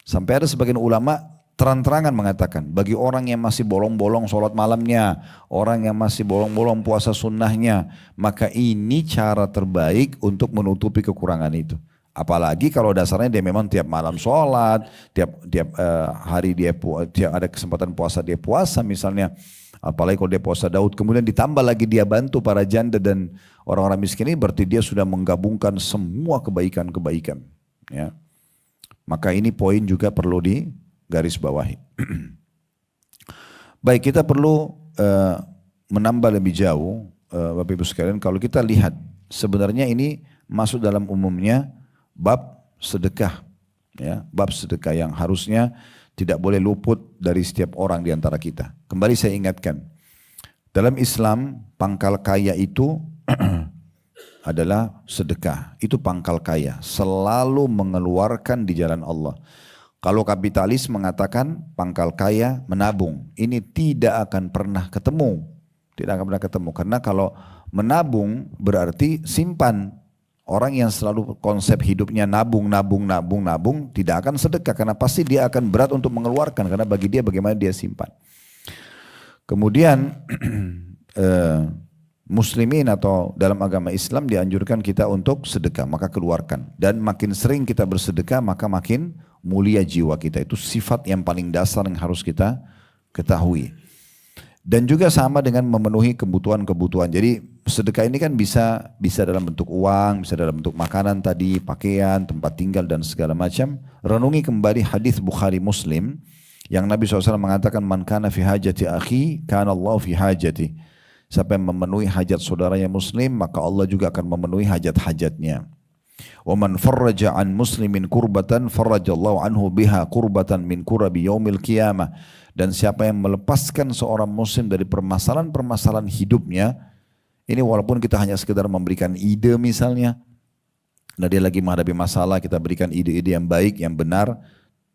Sampai ada sebagian ulama terang-terangan mengatakan, bagi orang yang masih bolong-bolong sholat malamnya, orang yang masih bolong-bolong puasa sunnahnya, maka ini cara terbaik untuk menutupi kekurangan itu. Apalagi kalau dasarnya dia memang tiap malam sholat, tiap hari tiap ada kesempatan puasa dia puasa misalnya. Apalagi kalau dia puasa Daud, kemudian ditambah lagi dia bantu para janda dan orang-orang miskin ini, berarti dia sudah menggabungkan semua kebaikan-kebaikan. Ya. Maka ini poin juga perlu digarisbawahi. Baik, kita perlu menambah lebih jauh, Bapak Ibu sekalian, kalau kita lihat sebenarnya ini masuk dalam umumnya bab sedekah, ya, bab sedekah yang harusnya tidak boleh luput dari setiap orang di antara kita. Kembali saya ingatkan, dalam Islam pangkal kaya itu adalah sedekah. Itu pangkal kaya, selalu mengeluarkan di jalan Allah. Kalau kapitalis mengatakan pangkal kaya menabung, ini tidak akan pernah ketemu. Tidak akan pernah ketemu, karena kalau menabung berarti simpan. Orang yang selalu konsep hidupnya nabung, tidak akan sedekah, karena pasti dia akan berat untuk mengeluarkan, karena bagi dia bagaimana dia simpan. Kemudian muslimin atau dalam agama Islam dianjurkan kita untuk sedekah, maka keluarkan. Dan makin sering kita bersedekah, maka makin mulia jiwa kita. Itu sifat yang paling dasar yang harus kita ketahui. Dan juga sama dengan memenuhi kebutuhan-kebutuhan. Jadi sedekah ini kan bisa dalam bentuk uang, bisa dalam bentuk makanan tadi, pakaian, tempat tinggal dan segala macam. Renungi kembali hadis Bukhari Muslim yang Nabi SAW mengatakan, man kana fi hajati akhi, kana Allah fi hajati. Siapa yang memenuhi hajat saudaranya muslim, maka Allah juga akan memenuhi hajat-hajatnya. Wa man farraja an muslimin kurbatan, farrajallahu anhu biha kurbatan min kurabi yaumil qiyamah. Dan siapa yang melepaskan seorang muslim dari permasalahan-permasalahan hidupnya, ini walaupun kita hanya sekedar memberikan ide misalnya, nah dia lagi menghadapi masalah, kita berikan ide-ide yang baik, yang benar,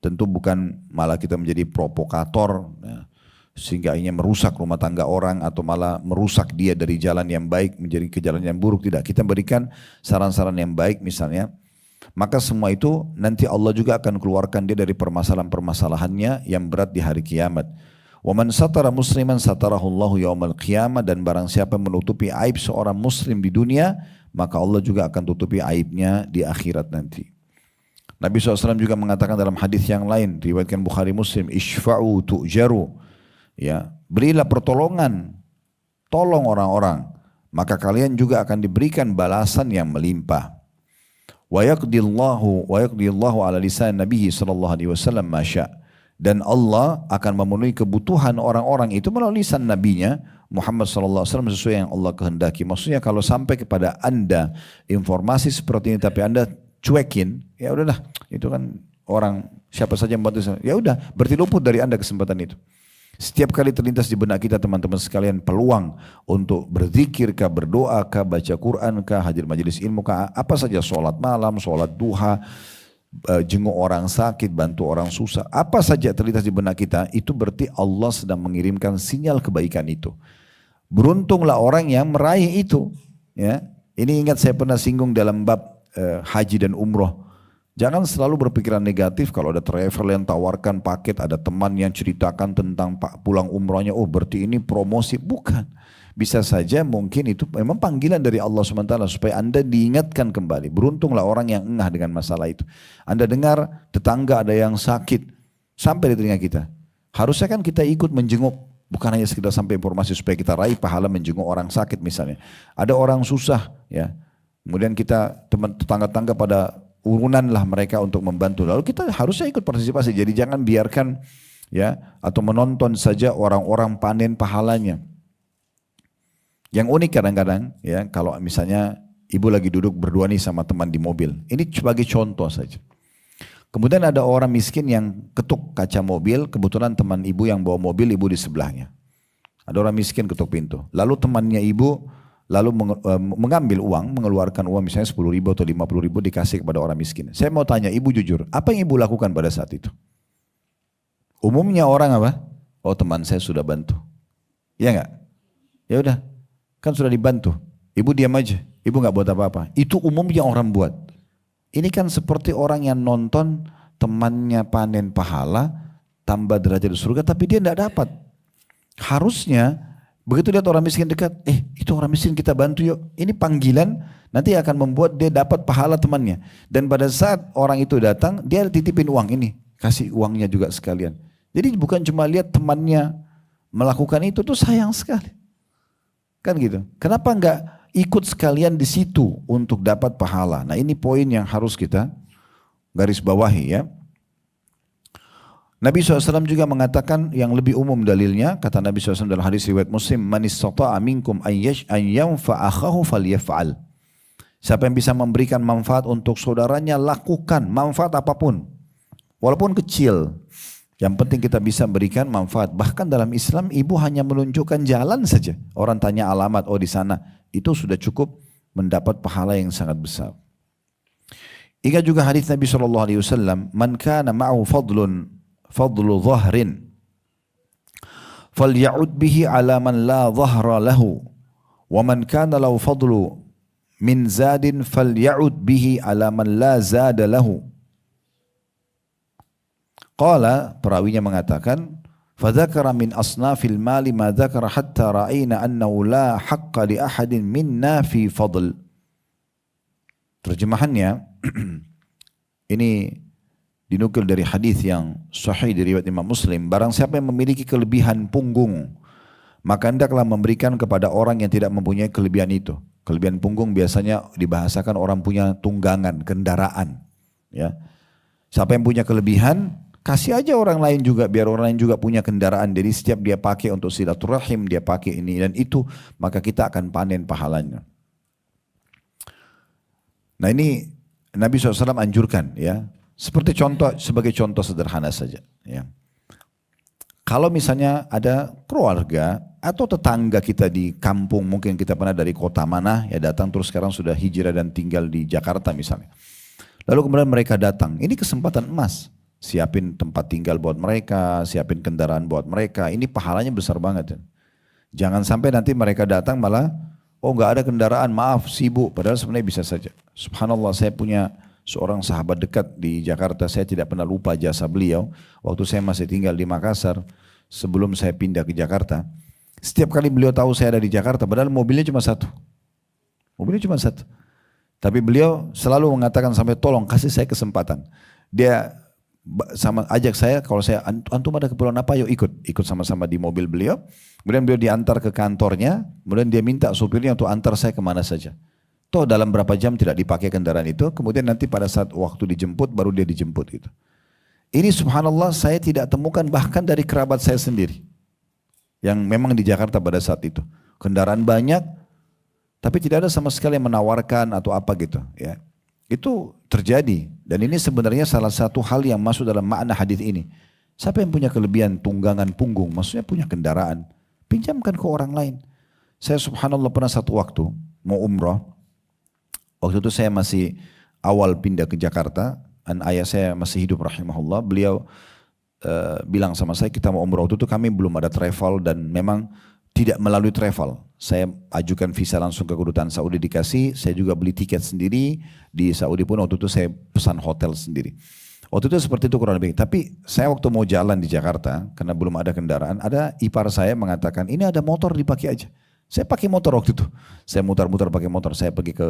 tentu bukan malah kita menjadi provokator, ya, sehingga ingin merusak rumah tangga orang, atau malah merusak dia dari jalan yang baik menjadi ke jalan yang buruk. Tidak, kita berikan saran-saran yang baik misalnya. Maka semua itu nanti Allah juga akan keluarkan dia dari permasalahan-permasalahannya yang berat di hari kiamat. Wa man satara musliman satarahullahu yaumal qiyamah, dan barang siapa menutupi aib seorang muslim di dunia, maka Allah juga akan tutupi aibnya di akhirat nanti. Nabi SAW juga mengatakan dalam hadis yang lain, riwayatkan Bukhari Muslim, ishfa'u tu'jaru, ya, berilah pertolongan, tolong orang-orang, maka kalian juga akan diberikan balasan yang melimpah. Wa yaqdillahu ala lisan Nabi sallallahu alaihi wasallam ma syaa. Dan Allah akan memenuhi kebutuhan orang-orang itu melalui lisan nabinya Muhammad sallallahu alaihi wasallam sesuai yang Allah kehendaki. Maksudnya kalau sampai kepada Anda informasi seperti ini tapi Anda cuekin, ya udahlah, itu kan orang siapa saja yang bantu, ya udah, berarti luput dari Anda kesempatan itu. Setiap kali terlintas di benak kita teman-teman sekalian peluang untuk berzikir kah, berdoa kah, baca Quran kah, hadir majelis ilmu kah, apa saja, sholat malam, sholat duha, jenguk orang sakit, bantu orang susah, apa saja terlintas di benak kita, itu berarti Allah sedang mengirimkan sinyal kebaikan itu. Beruntunglah orang yang meraih itu. Ya, ini ingat saya pernah singgung dalam bab haji dan umroh. Jangan selalu berpikiran negatif kalau ada travel yang tawarkan paket, ada teman yang ceritakan tentang pulang umrohnya, oh berarti ini promosi. Bukan. Bisa saja mungkin itu memang panggilan dari Allah SWT supaya Anda diingatkan kembali. Beruntunglah orang yang engah dengan masalah itu. Anda dengar tetangga ada yang sakit, sampai di telinga kita. Harusnya kan kita ikut menjenguk, bukan hanya sekedar sampai informasi supaya kita raih pahala menjenguk orang sakit misalnya. Ada orang susah, ya. Kemudian kita tetangga-tetangga pada urunanlah mereka untuk membantu. Lalu kita harusnya ikut partisipasi. Jadi jangan biarkan, ya, atau menonton saja orang-orang panen pahalanya. Yang unik kadang-kadang, ya, kalau misalnya ibu lagi duduk berdua nih sama teman di mobil. Ini sebagai contoh saja. Kemudian ada orang miskin yang ketuk kaca mobil, kebetulan teman ibu yang bawa mobil, ibu di sebelahnya. Ada orang miskin ketuk pintu. Lalu temannya ibu mengambil uang, mengeluarkan uang misalnya 10.000 atau 50.000 dikasih kepada orang miskin. Saya mau tanya ibu jujur, apa yang ibu lakukan pada saat itu? Umumnya orang apa? Oh, teman saya sudah bantu. Ya enggak? Ya udah, kan sudah dibantu. Ibu diam aja, ibu enggak buat apa-apa. Itu umumnya orang buat. Ini kan seperti orang yang nonton temannya panen pahala, tambah derajat di surga, tapi dia enggak dapat. Harusnya Begitu lihat orang miskin dekat, itu orang miskin kita bantu yuk. Ini panggilan nanti akan membuat dia dapat pahala temannya. Dan pada saat orang itu datang, dia titipin uang ini, kasih uangnya juga sekalian. Jadi bukan cuma lihat temannya melakukan itu tuh sayang sekali. Kan gitu. Kenapa enggak ikut sekalian di situ untuk dapat pahala? Nah ini poin yang harus kita garis bawahi ya. Nabi SAW juga mengatakan yang lebih umum dalilnya, kata Nabi SAW dalam hadis riwayat Muslim, "Man istata'a minkum an yanfa'a akhahu falyaf'al." Siapa yang bisa memberikan manfaat untuk saudaranya, lakukan manfaat apapun. Walaupun kecil, yang penting kita bisa berikan manfaat. Bahkan dalam Islam ibu hanya menunjukkan jalan saja. Orang tanya alamat, oh di sana, itu sudah cukup mendapat pahala yang sangat besar. Ingat juga hadis Nabi SAW, "Man kana ma'u fadlu dhahrin falya'ud bihi ala man la dhahra lahu wa man kana lahu fadlu min zadin falya'ud bihi ala man la zada lahu." Qala, perawinya mengatakan, "Fadzakara min asnafil mali ma dzakara hatta ra'ayna annahu la haqqa li ahadin minna fi fadl." Terjemahannya ini dinukil dari hadis yang sahih dari riwayat Imam Muslim, barang siapa yang memiliki kelebihan punggung, maka hendaklah memberikan kepada orang yang tidak mempunyai kelebihan itu. Kelebihan punggung biasanya dibahasakan orang punya tunggangan, kendaraan. Ya. Siapa yang punya kelebihan, kasih aja orang lain juga, biar orang lain juga punya kendaraan. Jadi setiap dia pakai untuk silaturahim, dia pakai ini dan itu, maka kita akan panen pahalanya. Nah ini Nabi SAW anjurkan ya. Seperti contoh, sebagai contoh sederhana saja. Ya. Kalau misalnya ada keluarga atau tetangga kita di kampung, mungkin kita pernah dari kota mana, ya datang terus sekarang sudah hijrah dan tinggal di Jakarta misalnya. Lalu kemudian mereka datang, ini kesempatan emas. Siapin tempat tinggal buat mereka, siapin kendaraan buat mereka, ini pahalanya besar banget. Ya. Jangan sampai nanti mereka datang malah, oh nggak ada kendaraan, maaf sibuk, padahal sebenarnya bisa saja. Subhanallah, saya punya seorang sahabat dekat di Jakarta, saya tidak pernah lupa jasa beliau. Waktu saya masih tinggal di Makassar, sebelum saya pindah ke Jakarta, setiap kali beliau tahu saya ada di Jakarta, padahal mobilnya cuma satu. Mobilnya cuma satu. Tapi beliau selalu mengatakan sampai tolong kasih saya kesempatan. Dia sama ajak saya, kalau saya antum ada keperluan apa, yuk ikut sama-sama di mobil beliau. Kemudian beliau diantar ke kantornya, kemudian dia minta supirnya untuk antar saya kemana saja. Toh dalam berapa jam tidak dipakai kendaraan itu, kemudian nanti pada saat waktu dijemput, baru dia dijemput gitu. Ini subhanallah saya tidak temukan bahkan dari kerabat saya sendiri. Yang memang di Jakarta pada saat itu. Kendaraan banyak, tapi tidak ada sama sekali yang menawarkan atau apa gitu. Ya. Itu terjadi. Dan ini sebenarnya salah satu hal yang masuk dalam makna hadis ini. Siapa yang punya kelebihan tunggangan punggung, maksudnya punya kendaraan, pinjamkan ke orang lain. Saya subhanallah pernah satu waktu mau umrah. Waktu itu saya masih awal pindah ke Jakarta, dan ayah saya masih hidup rahimahullah. Beliau bilang sama saya, kita mau umrah. Waktu itu kami belum ada travel dan memang tidak melalui travel. Saya ajukan visa langsung ke kedutaan Saudi dikasih, saya juga beli tiket sendiri. Di Saudi pun waktu itu saya pesan hotel sendiri. Waktu itu seperti itu kurang lebih. Tapi saya waktu mau jalan di Jakarta, karena belum ada kendaraan, ada ipar saya mengatakan, ini ada motor dipakai aja. Saya pakai motor waktu itu. Saya mutar-mutar pakai motor. Saya pergi ke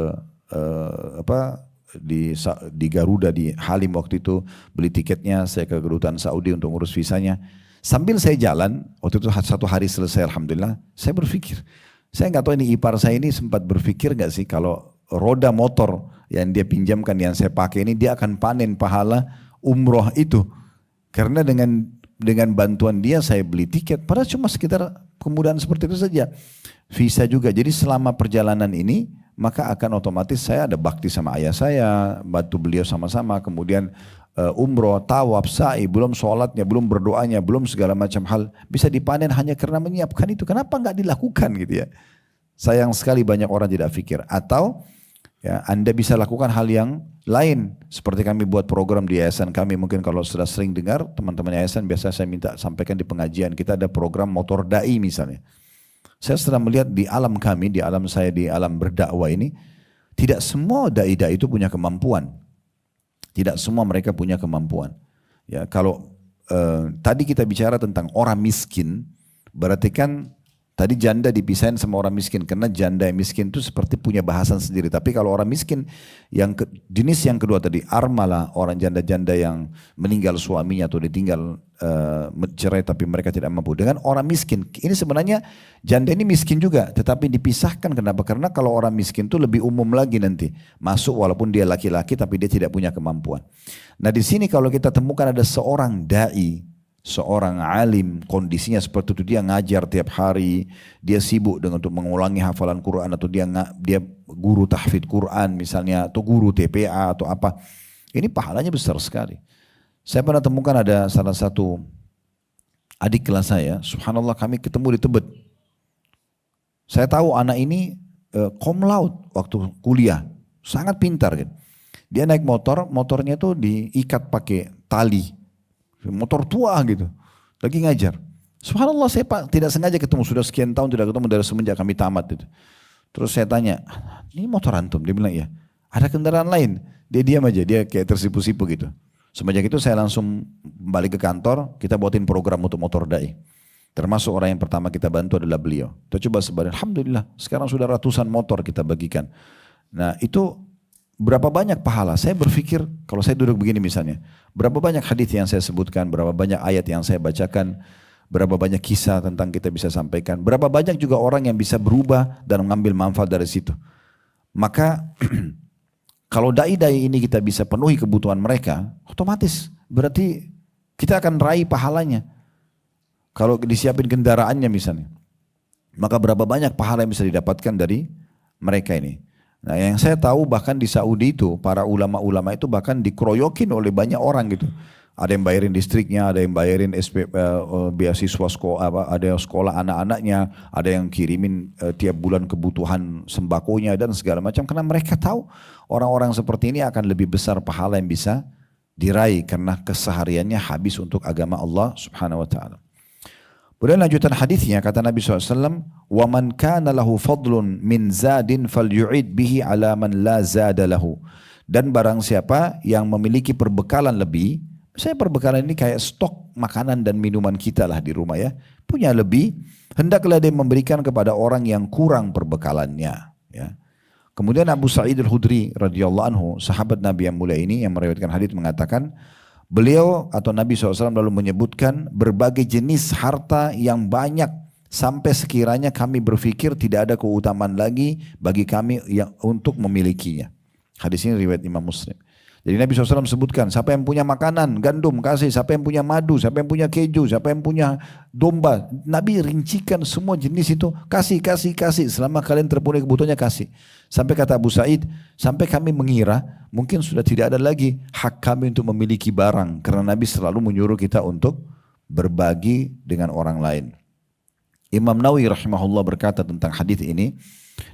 di Garuda di Halim waktu itu, beli tiketnya. Saya ke kedutaan Saudi untuk ngurus visanya. Sambil saya jalan, waktu itu satu hari selesai alhamdulillah, saya berpikir. Saya nggak tahu ini ipar saya ini sempat berpikir nggak sih kalau roda motor yang dia pinjamkan yang saya pakai ini dia akan panen pahala umroh itu. Karena dengan bantuan dia saya beli tiket. Padahal cuma sekitar kemudahan seperti itu saja. Visa juga. Jadi selama perjalanan ini maka akan otomatis saya ada bakti sama ayah saya, bantu beliau sama-sama, kemudian umroh, tawaf, sa'i, belum sholatnya, belum berdoanya, belum segala macam hal bisa dipanen hanya karena menyiapkan itu. Kenapa nggak dilakukan gitu ya? Sayang sekali banyak orang tidak pikir. Atau ya, Anda bisa lakukan hal yang lain. Seperti kami buat program di yayasan kami, mungkin kalau sudah sering dengar teman-teman yayasan biasa saya minta sampaikan di pengajian, kita ada program motor dai misalnya. Saya setelah melihat di alam kami, di alam saya, di alam berdakwah ini, tidak semua dai-dai itu punya kemampuan. Tidak semua mereka punya kemampuan. Ya, kalau tadi kita bicara tentang orang miskin, berarti kan Tadi janda dipisahin sama orang miskin karena janda yang miskin itu seperti punya bahasan sendiri. Tapi kalau orang miskin jenis yang kedua tadi armala, orang janda-janda yang meninggal suaminya atau ditinggal cerai tapi mereka tidak mampu. Dengan orang miskin, ini sebenarnya janda ini miskin juga, tetapi dipisahkan. Kenapa? Karena kalau orang miskin itu lebih umum lagi nanti masuk walaupun dia laki-laki tapi dia tidak punya kemampuan. Nah di sini kalau kita temukan ada seorang dai, seorang alim, kondisinya seperti itu, dia ngajar tiap hari, dia sibuk dengan untuk mengulangi hafalan Quran, atau dia guru tahfidz Quran misalnya, atau guru TPA atau apa, ini pahalanya besar sekali. Saya pernah temukan ada salah satu adik kelas saya, subhanallah, kami ketemu di Tebet. Saya tahu anak ini cum laude waktu kuliah, sangat pintar kan. Dia naik motor, motornya tuh diikat pakai tali, motor tua gitu, lagi ngajar. Subhanallah, saya tidak sengaja ketemu, sudah sekian tahun tidak ketemu dari semenjak kami tamat itu. Terus saya tanya, ini motor antum? Dia bilang iya. Ada kendaraan lain? Dia diam aja, dia kayak tersipu-sipu gitu. Semenjak itu saya langsung balik ke kantor, kita buatin program untuk motor dai. Termasuk orang yang pertama kita bantu adalah beliau. Kita coba sebarin, alhamdulillah sekarang sudah ratusan motor kita bagikan. Nah itu berapa banyak pahala? Saya berpikir kalau saya duduk begini misalnya, berapa banyak hadis yang saya sebutkan, berapa banyak ayat yang saya bacakan, berapa banyak kisah tentang kita bisa sampaikan, berapa banyak juga orang yang bisa berubah dan mengambil manfaat dari situ. Maka kalau dai-dai ini kita bisa penuhi kebutuhan mereka, otomatis berarti kita akan raih pahalanya. Kalau disiapin kendaraannya misalnya, maka berapa banyak pahala yang bisa didapatkan dari mereka ini. Nah yang saya tahu bahkan di Saudi itu para ulama-ulama itu bahkan dikeroyokin oleh banyak orang gitu. Ada yang bayarin listriknya, ada yang bayarin beasiswa sekolah, ada yang sekolah anak-anaknya, ada yang kirimin tiap bulan kebutuhan sembakonya dan segala macam. Karena mereka tahu orang-orang seperti ini akan lebih besar pahala yang bisa diraih karena kesehariannya habis untuk agama Allah Subhanahu Wa Taala. Kemudian lanjutan hadisnya kata Nabi SAW, wa man kana lahu fadlun min zadin falyu'id bihi ala man la zada lahu. Dan barang siapa yang memiliki perbekalan lebih, misalnya perbekalan ini kayak stok makanan dan minuman kita lah di rumah ya, punya lebih, hendaklah dia memberikan kepada orang yang kurang perbekalannya. Ya. Kemudian Abu Sa'id al-Khudri radhiyallahu anhu, sahabat Nabi yang mulia ini yang meriwayatkan hadis mengatakan, beliau atau Nabi SAW lalu menyebutkan berbagai jenis harta yang banyak sampai sekiranya kami berfikir tidak ada keutamaan lagi bagi kami yang untuk memilikinya. Hadis ini riwayat Imam Muslim. Jadi Nabi SAW sebutkan siapa yang punya makanan gandum kasih, siapa yang punya madu, siapa yang punya keju, siapa yang punya domba. Nabi rincikan semua jenis itu, kasih selama kalian terpenuhi kebutuhannya kasih. Sampai kata Abu Sa'id, sampai kami mengira mungkin sudah tidak ada lagi hak kami untuk memiliki barang. Karena Nabi selalu menyuruh kita untuk berbagi dengan orang lain. Imam Nawawi rahimahullah berkata tentang hadis ini,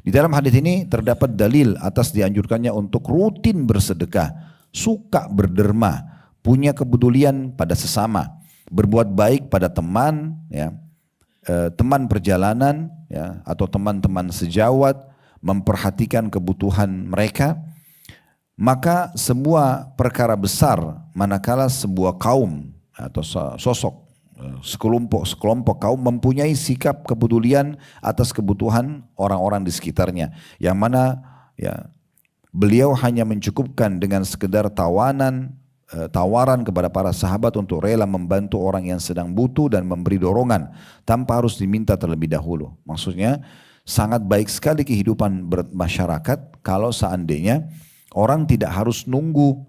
di dalam hadis ini terdapat dalil atas dianjurkannya untuk rutin bersedekah, suka berderma, punya kepedulian pada sesama, berbuat baik pada teman, ya, teman perjalanan, ya, atau teman-teman sejawat, memperhatikan kebutuhan mereka. Maka sebuah perkara besar manakala sebuah kaum atau sosok sekelompok kaum mempunyai sikap kepedulian atas kebutuhan orang-orang di sekitarnya, yang mana ya beliau hanya mencukupkan dengan sekedar tawaran kepada para sahabat untuk rela membantu orang yang sedang butuh dan memberi dorongan tanpa harus diminta terlebih dahulu. Maksudnya sangat baik sekali kehidupan bermasyarakat kalau seandainya orang tidak harus nunggu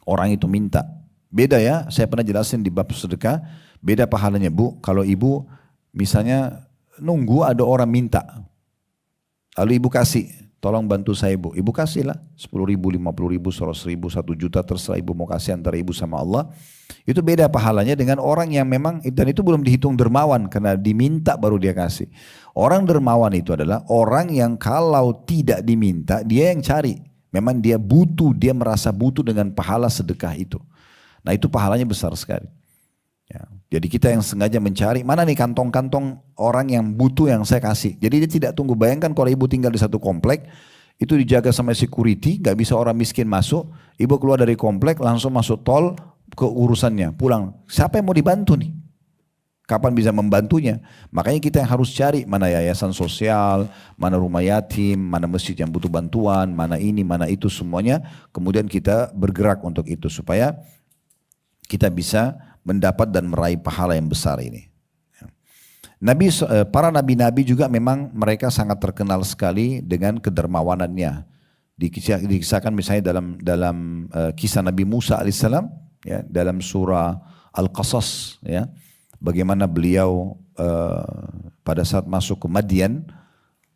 orang itu minta. Beda ya, saya pernah jelasin di bab sedekah, beda pahalanya Bu, kalau ibu misalnya nunggu ada orang minta, lalu ibu kasih, tolong bantu saya Bu, ibu kasihlah 10 ribu, 50 ribu, 100 ribu, 1 juta, terserah ibu mau kasih antara ibu sama Allah. Itu beda pahalanya dengan orang yang memang, dan itu belum dihitung dermawan karena diminta baru dia kasih. Orang dermawan itu adalah orang yang kalau tidak diminta dia yang cari, memang dia butuh, dia merasa butuh dengan pahala sedekah itu. Nah itu pahalanya besar sekali. Ya, jadi kita yang sengaja mencari, mana nih kantong-kantong orang yang butuh yang saya kasih. Jadi dia tidak tunggu, bayangkan kalau ibu tinggal di satu komplek, itu dijaga sama security, gak bisa orang miskin masuk, ibu keluar dari komplek langsung masuk tol ke urusannya, pulang. Siapa yang mau dibantu nih? kapan bisa membantunya. Makanya kita yang harus cari mana yayasan sosial, mana rumah yatim, mana masjid yang butuh bantuan, mana ini, mana itu semuanya. Kemudian kita bergerak untuk itu supaya kita bisa mendapat dan meraih pahala yang besar ini. Para nabi-nabi juga memang mereka sangat terkenal sekali dengan kedermawanannya. Dikisahkan misalnya dalam kisah Nabi Musa alaihissalam, ya, dalam surah Al-Qasas, ya, bagaimana beliau pada saat masuk ke Madian,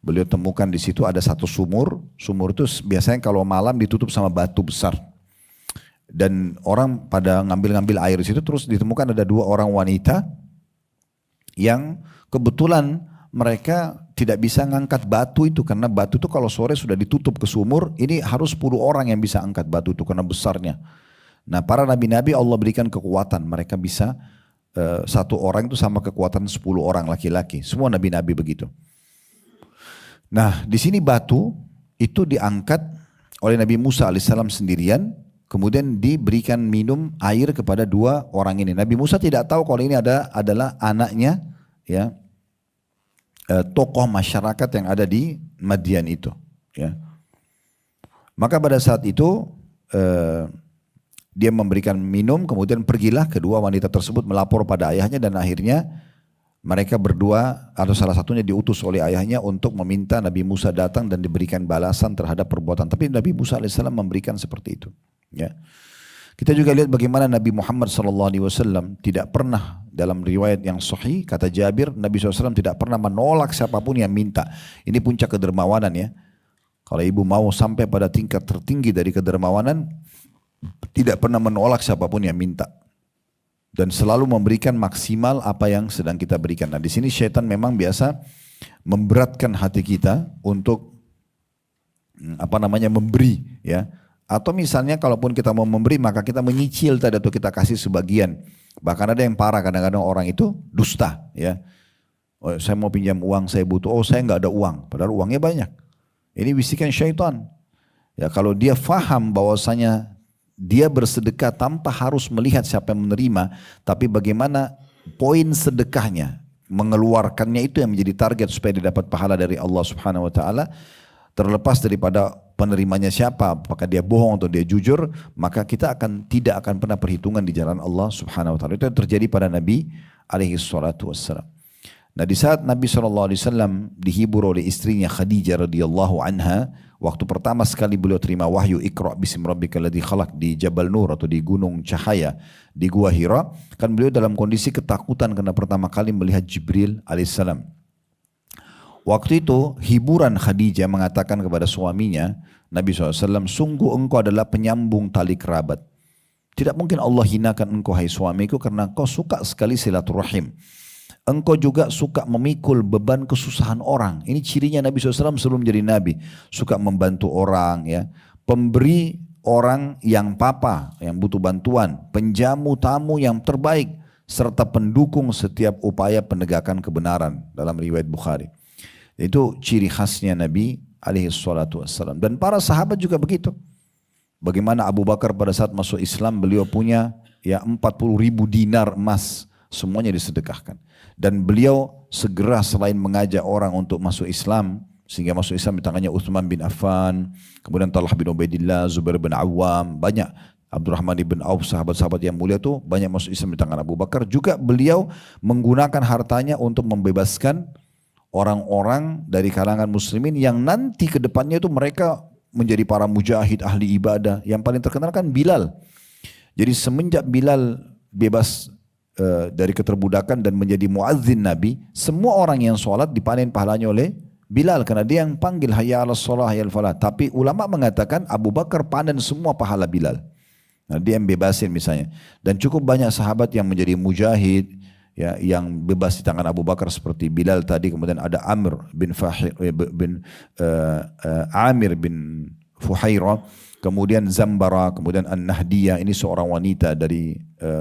beliau temukan di situ ada satu sumur. Sumur itu biasanya kalau malam ditutup sama batu besar. Dan orang pada ngambil-ngambil air di situ, terus ditemukan ada 2 orang wanita yang kebetulan mereka tidak bisa ngangkat batu itu, karena batu itu kalau sore sudah ditutup ke sumur, ini harus 10 orang yang bisa angkat batu itu karena besarnya. Nah, para nabi-nabi Allah berikan kekuatan, mereka bisa 1 orang itu sama kekuatan 10 orang laki-laki. Semua nabi-nabi begitu. Nah, di sini batu itu diangkat oleh Nabi Musa alaihissalam sendirian, kemudian diberikan minum air kepada 2 orang ini. Nabi Musa tidak tahu kalau ini adalah anaknya, ya, tokoh masyarakat yang ada di Madian itu, ya. Maka pada saat itu dia memberikan minum, kemudian pergilah kedua wanita tersebut melapor pada ayahnya, dan akhirnya mereka berdua atau salah satunya diutus oleh ayahnya untuk meminta Nabi Musa datang dan diberikan balasan terhadap perbuatan. Tapi Nabi Musa alaihissalam memberikan seperti itu, ya. Kita juga lihat bagaimana Nabi Muhammad SAW tidak pernah, dalam riwayat yang sahih kata Jabir, Nabi SAW tidak pernah menolak siapapun yang minta. Ini puncak kedermawanan, ya. Kalau ibu mau sampai pada tingkat tertinggi dari kedermawanan, tidak pernah menolak siapapun yang minta. Dan selalu memberikan maksimal apa yang sedang kita berikan. Nah, di sini syaitan memang biasa memberatkan hati kita untuk memberi, ya. Atau misalnya kalaupun kita mau memberi, maka kita menyicil tadi atau kita kasih sebagian. Bahkan ada yang parah, kadang-kadang orang itu dusta, ya. Oh, saya mau pinjam uang, saya butuh. Oh, saya nggak ada uang, padahal uangnya banyak. Ini bisikan syaitan. Ya, kalau dia faham bahwasanya dia bersedekah tanpa harus melihat siapa yang menerima, tapi bagaimana poin sedekahnya, mengeluarkannya itu yang menjadi target supaya dia dapat pahala dari Allah Subhanahu wa taala. Terlepas daripada penerimanya siapa, apakah dia bohong atau dia jujur, maka kita tidak akan pernah perhitungan di jalan Allah Subhanahu wa taala. Itu yang terjadi pada Nabi alaihi salatu wassalam. Nah, di saat Nabi SAW dihibur oleh istrinya Khadijah radhiyallahu anha, waktu pertama sekali beliau terima wahyu Iqra bismi rabbikal ladzi khalaq di Jabal Nur atau di Gunung Cahaya di Gua Hira, kan beliau dalam kondisi ketakutan karena pertama kali melihat Jibril alaihissalam. Waktu itu hiburan Khadijah mengatakan kepada suaminya, Nabi SAW, sungguh engkau adalah penyambung tali kerabat. Tidak mungkin Allah hinakan engkau, hai suamiku, karena engkau suka sekali silaturahim. Engkau juga suka memikul beban kesusahan orang. Ini cirinya Nabi SAW sebelum jadi Nabi. Suka membantu orang, ya. Pemberi orang yang papa, yang butuh bantuan. Penjamu tamu yang terbaik. Serta pendukung setiap upaya penegakan kebenaran dalam riwayat Bukhari. Itu ciri khasnya Nabi alaihi salatu wassalam. Dan para sahabat juga begitu. Bagaimana Abu Bakar pada saat masuk Islam, beliau punya 40.000 dinar emas, semuanya disedekahkan. Dan beliau segera selain mengajak orang untuk masuk Islam, sehingga masuk Islam di tangannya Uthman bin Affan, kemudian Talha bin Ubaidillah, Zubair bin Awam, banyak, Abdurrahman bin Auf, sahabat-sahabat yang mulia itu banyak masuk Islam di tangan Abu Bakar. Juga beliau menggunakan hartanya untuk membebaskan orang-orang dari kalangan muslimin yang nanti ke depannya itu mereka menjadi para mujahid, ahli ibadah. Yang paling terkenal kan Bilal. Jadi semenjak Bilal bebas dari keterbudakan dan menjadi muadzin Nabi, semua orang yang sholat dipanen pahalanya oleh Bilal, karena dia yang panggil hayya 'alas shalah hayya 'alal falah. Tapi ulama mengatakan Abu Bakar panen semua pahala Bilal. Nah, dia yang bebasin misalnya. Dan cukup banyak sahabat yang menjadi mujahid, ya, yang bebas di tangan Abu Bakar seperti Bilal tadi. Kemudian ada Amir bin Fuhairah, kemudian Zambara, kemudian An-Nahdiyah, ini seorang wanita dari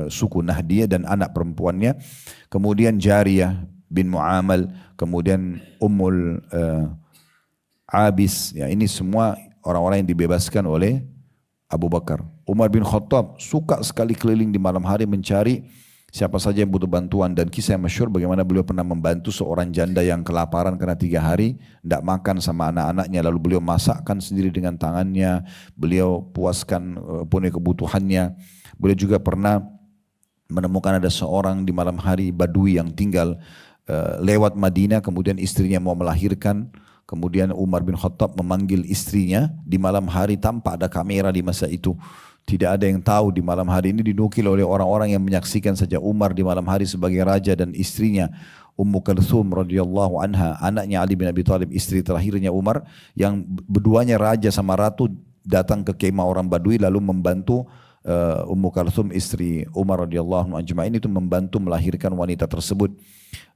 suku Nahdiyah dan anak perempuannya, kemudian Jariyah bin Mu'amal, kemudian Ummul Abis, ya, ini semua orang-orang yang dibebaskan oleh Abu Bakar. Umar bin Khattab suka sekali keliling di malam hari mencari siapa saja yang butuh bantuan. Dan kisah yang masyhur bagaimana beliau pernah membantu seorang janda yang kelaparan karena 3 hari tidak makan sama anak-anaknya, lalu beliau masakkan sendiri dengan tangannya, beliau puaskan punya kebutuhannya. Beliau juga pernah menemukan ada seorang di malam hari Badui yang tinggal lewat Madinah, kemudian istrinya mau melahirkan. Kemudian Umar bin Khattab memanggil istrinya di malam hari tanpa ada kamera di masa itu. Tidak ada yang tahu di malam hari ini, dinukil oleh orang-orang yang menyaksikan saja Umar di malam hari sebagai raja, dan istrinya Ummu Kalthum radhiyallahu anha, anaknya Ali bin Abi Thalib, istri terakhirnya Umar, yang berduanya raja sama ratu, datang ke kemah orang Badui lalu membantu Ummu Kalthum istri Umar radhiyallahu anhu ajma'in itu membantu melahirkan wanita tersebut.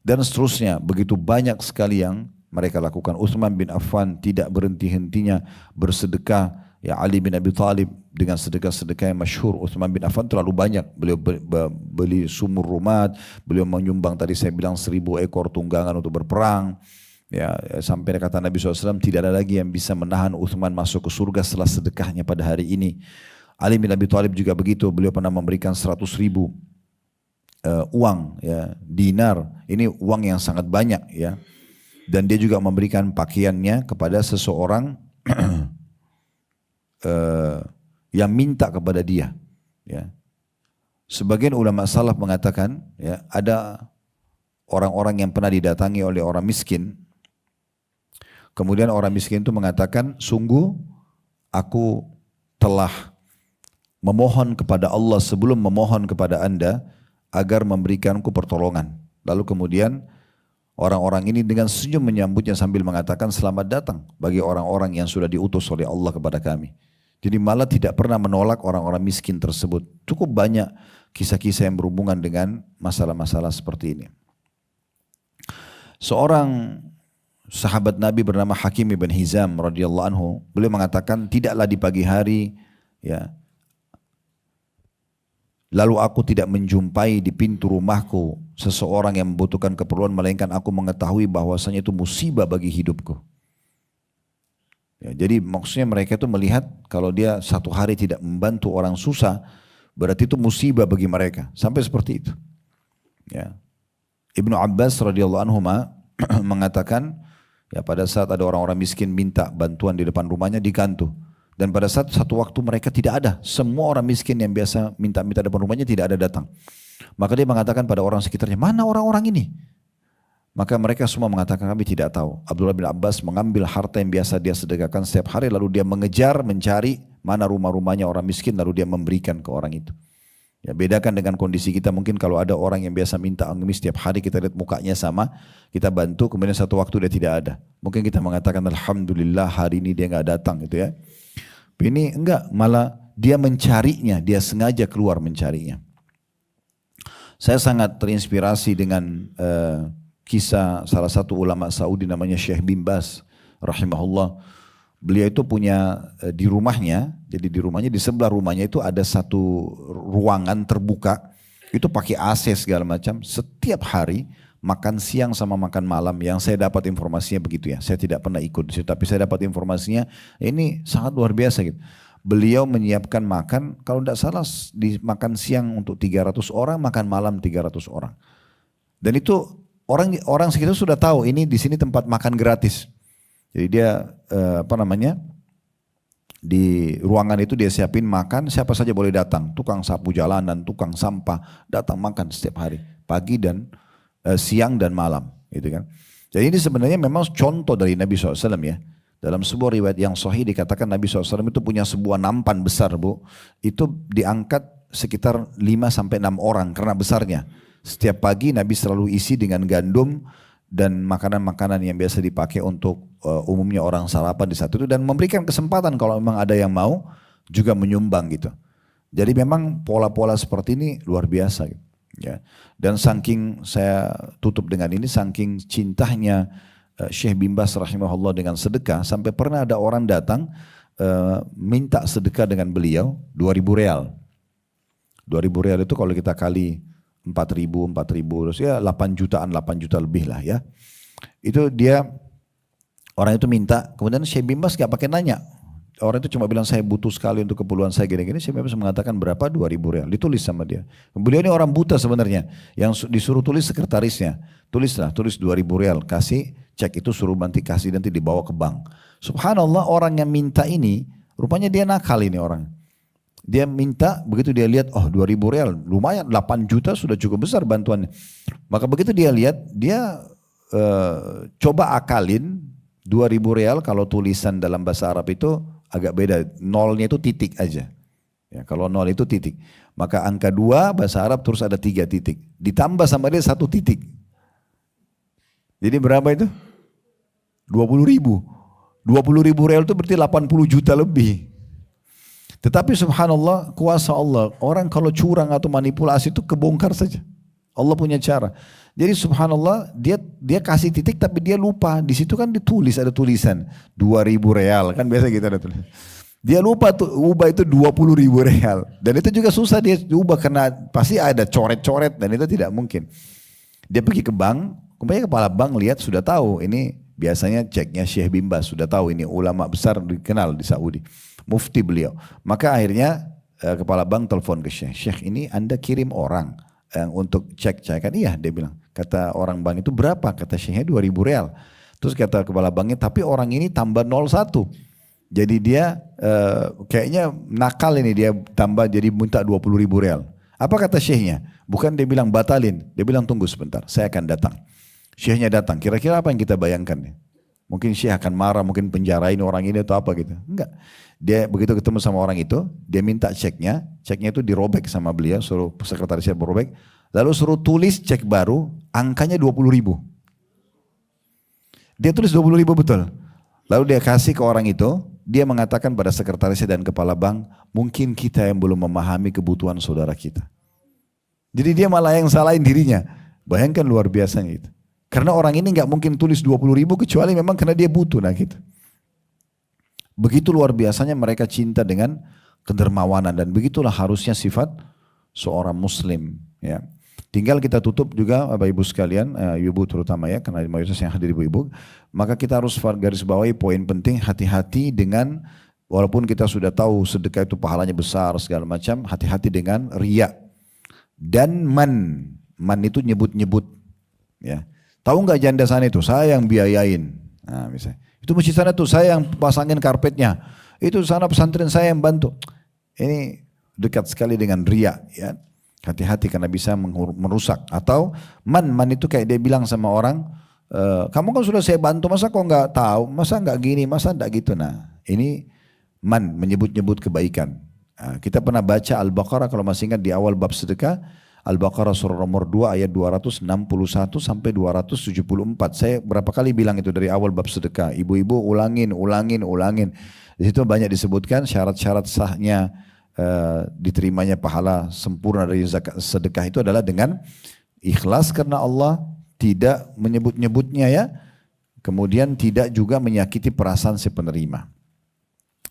Dan seterusnya, begitu banyak sekali yang mereka lakukan. Utsman bin Affan tidak berhenti-hentinya bersedekah. Ya, Ali bin Abi Thalib dengan sedekah-sedekah yang masyhur. Utsman bin Affan terlalu banyak. Beliau beli sumur rumat, beliau menyumbang tadi saya bilang 1000 ekor tunggangan untuk berperang. Ya, sampai kata Nabi SAW, tidak ada lagi yang bisa menahan Utsman masuk ke surga setelah sedekahnya pada hari ini. Ali bin Abi Thalib juga begitu. Beliau pernah memberikan 100.000 uang, ya, dinar. Ini uang yang sangat banyak, ya. Dan dia juga memberikan pakaiannya kepada seseorang yang minta kepada dia. Ya. Sebagian ulama salaf mengatakan, ya, ada orang-orang yang pernah didatangi oleh orang miskin. Kemudian orang miskin itu mengatakan, sungguh aku telah memohon kepada Allah sebelum memohon kepada Anda agar memberikanku pertolongan. Lalu kemudian orang-orang ini dengan senyum menyambutnya sambil mengatakan selamat datang bagi orang-orang yang sudah diutus oleh Allah kepada kami. Jadi malah tidak pernah menolak orang-orang miskin tersebut. Cukup banyak kisah-kisah yang berhubungan dengan masalah-masalah seperti ini. Seorang sahabat Nabi bernama Hakim ibn Hizam radhiyallahu anhu, beliau mengatakan tidaklah di pagi hari, ya, lalu aku tidak menjumpai di pintu rumahku seseorang yang membutuhkan keperluan, melainkan aku mengetahui bahwasanya itu musibah bagi hidupku. Ya, jadi maksudnya mereka itu melihat kalau dia satu hari tidak membantu orang susah, berarti itu musibah bagi mereka. Sampai seperti itu. Ya. Ibnu Abbas radhiyallahu anhu mengatakan, ya, pada saat ada orang-orang miskin minta bantuan di depan rumahnya digantung. Dan pada saat satu waktu mereka tidak ada. Semua orang miskin yang biasa minta-minta depan rumahnya tidak ada datang. Maka dia mengatakan pada orang sekitarnya, mana orang-orang ini? Maka mereka semua mengatakan kami tidak tahu. Abdullah bin Abbas mengambil harta yang biasa dia sedekahkan setiap hari, lalu dia mengejar, mencari mana rumah-rumahnya orang miskin, lalu dia memberikan ke orang itu. Ya, bedakan dengan kondisi kita, mungkin kalau ada orang yang biasa minta pengemis setiap hari, kita lihat mukanya sama, kita bantu, kemudian satu waktu dia tidak ada. Mungkin kita mengatakan alhamdulillah hari ini dia nggak datang gitu ya. Ini enggak, malah dia mencarinya, dia sengaja keluar mencarinya. Saya sangat terinspirasi dengan kisah salah satu ulama Saudi namanya Syekh bin Baz rahimahullah. Beliau itu punya di rumahnya, jadi di rumahnya, di sebelah rumahnya itu ada satu ruangan terbuka, itu pakai AC segala macam. Setiap hari makan siang sama makan malam, yang saya dapat informasinya begitu ya. Saya tidak pernah ikut di situ, tapi saya dapat informasinya ini sangat luar biasa gitu. Beliau menyiapkan makan, kalau tidak salah di makan siang untuk 300 orang, makan malam 300 orang. Dan itu orang sekitar sudah tahu ini di sini tempat makan gratis. Jadi dia di ruangan itu dia siapin makan, siapa saja boleh datang. Tukang sapu jalanan, tukang sampah datang makan setiap hari, pagi dan siang dan malam, gitu kan. Jadi ini sebenarnya memang contoh dari Nabi SAW ya. Dalam sebuah riwayat yang sahih dikatakan Nabi SAW itu punya sebuah nampan besar, Bu. Itu diangkat sekitar 5-6 orang karena besarnya. Setiap pagi Nabi selalu isi dengan gandum dan makanan-makanan yang biasa dipakai untuk umumnya orang sarapan di saat itu, dan memberikan kesempatan kalau memang ada yang mau juga menyumbang gitu. Jadi memang pola-pola seperti ini luar biasa gitu. Ya. Dan saking saya tutup dengan ini, saking cintanya Syekh bin Baz rahimahullah dengan sedekah, sampai pernah ada orang datang minta sedekah dengan beliau 2.000 real. 2.000 real itu kalau kita kali 4.000 terus ya 8 juta lebih lah ya. Itu dia, orang itu minta, kemudian Syekh bin Baz gak pakai nanya, orang itu cuma bilang saya butuh sekali untuk keperluan saya gini-gini, saya bisa mengatakan berapa, 2.000 rial. Ditulis sama dia. Beliau ini orang buta sebenarnya, yang disuruh tulis sekretarisnya. Tulis 2.000 rial, kasih cek itu, suruh nanti dibawa ke bank. Subhanallah, orang yang minta ini, rupanya dia nakal ini orang. Dia minta, begitu dia lihat, oh 2.000 rial, lumayan 8 juta sudah cukup besar bantuannya. Maka begitu dia lihat, dia coba akalin 2.000 rial kalau tulisan dalam bahasa Arab itu agak beda, nolnya itu titik aja. Ya, kalau nol itu titik. Maka angka 2 bahasa Arab terus ada 3 titik. Ditambah sama dia 1 titik. Jadi berapa itu? 20.000. 20.000 rial itu berarti 80 juta lebih. Tetapi subhanallah, kuasa Allah. Orang kalau curang atau manipulasi itu kebongkar saja. Allah punya cara. Jadi subhanallah, dia kasih titik tapi dia lupa. Di situ kan ditulis, ada tulisan 2.000 rial, kan biasa kita ada tulis. Dia lupa tuh ubah itu 20.000 rial. Dan itu juga susah dia ubah karena pasti ada coret-coret dan itu tidak mungkin. Dia pergi ke bank, kemudian kepala bank lihat sudah tahu ini biasanya ceknya Syekh bin Baz, sudah tahu ini ulama besar dikenal di Saudi. Mufti beliau. Maka akhirnya kepala bank telepon ke Syekh. Syekh, ini Anda kirim orang yang untuk cek-cekan. Iya, dia bilang. Kata orang bank itu berapa? Kata Syekhnya 2.000 rial. Terus kata kepala banknya, tapi orang ini tambah 01. Jadi dia kayaknya nakal ini, dia tambah jadi minta 20.000 rial. Apa kata Syekhnya? Bukan dia bilang batalin. Dia bilang tunggu sebentar, saya akan datang. Syekhnya datang. Kira-kira apa yang kita bayangkan? Mungkin Syekh akan marah, mungkin penjarain orang ini atau apa gitu. Enggak. Dia begitu ketemu sama orang itu, dia minta ceknya itu dirobek sama beliau, suruh sekretarisnya berobek, lalu suruh tulis cek baru, angkanya 20.000. Dia tulis 20.000 betul. Lalu dia kasih ke orang itu, dia mengatakan pada sekretarisnya dan kepala bank, mungkin kita yang belum memahami kebutuhan saudara kita. Jadi dia malah yang salahin dirinya. Bayangkan luar biasanya itu. Karena orang ini nggak mungkin tulis 20.000 kecuali memang karena dia butuh, nah gitu. Begitu luar biasanya mereka cinta dengan kedermawanan dan begitulah harusnya sifat seorang muslim. Ya. Tinggal kita tutup juga Bapak Ibu sekalian, ibu terutama ya, karena mayoritas yang hadir ibu-ibu, maka kita harus garis bawahi poin penting, hati-hati dengan, walaupun kita sudah tahu sedekah itu pahalanya besar segala macam, hati-hati dengan riya dan man itu nyebut-nyebut. Ya. Tahu nggak janda sana itu? Saya yang biayain. Nah, misalnya. Itu masjid sana tuh saya yang pasangin karpetnya. Itu sana pesantren saya yang bantu. Ini dekat sekali dengan riya. Ya. Hati-hati karena bisa merusak. Atau man itu kayak dia bilang sama orang, kamu kan sudah saya bantu, masa kok nggak tahu? Masa nggak gini? Masa nggak gitu? Nah, ini man menyebut-nyebut kebaikan. Nah, kita pernah baca Al-Baqarah kalau masih ingat di awal bab sedekah. Al-Baqarah surah nomor 2 ayat 261 sampai 274. Saya berapa kali bilang itu dari awal bab sedekah. Ibu-ibu ulangin. Di situ banyak disebutkan syarat-syarat sahnya diterimanya pahala sempurna dari zakat sedekah itu adalah dengan ikhlas karena Allah, tidak menyebut-nyebutnya ya. Kemudian tidak juga menyakiti perasaan si penerima.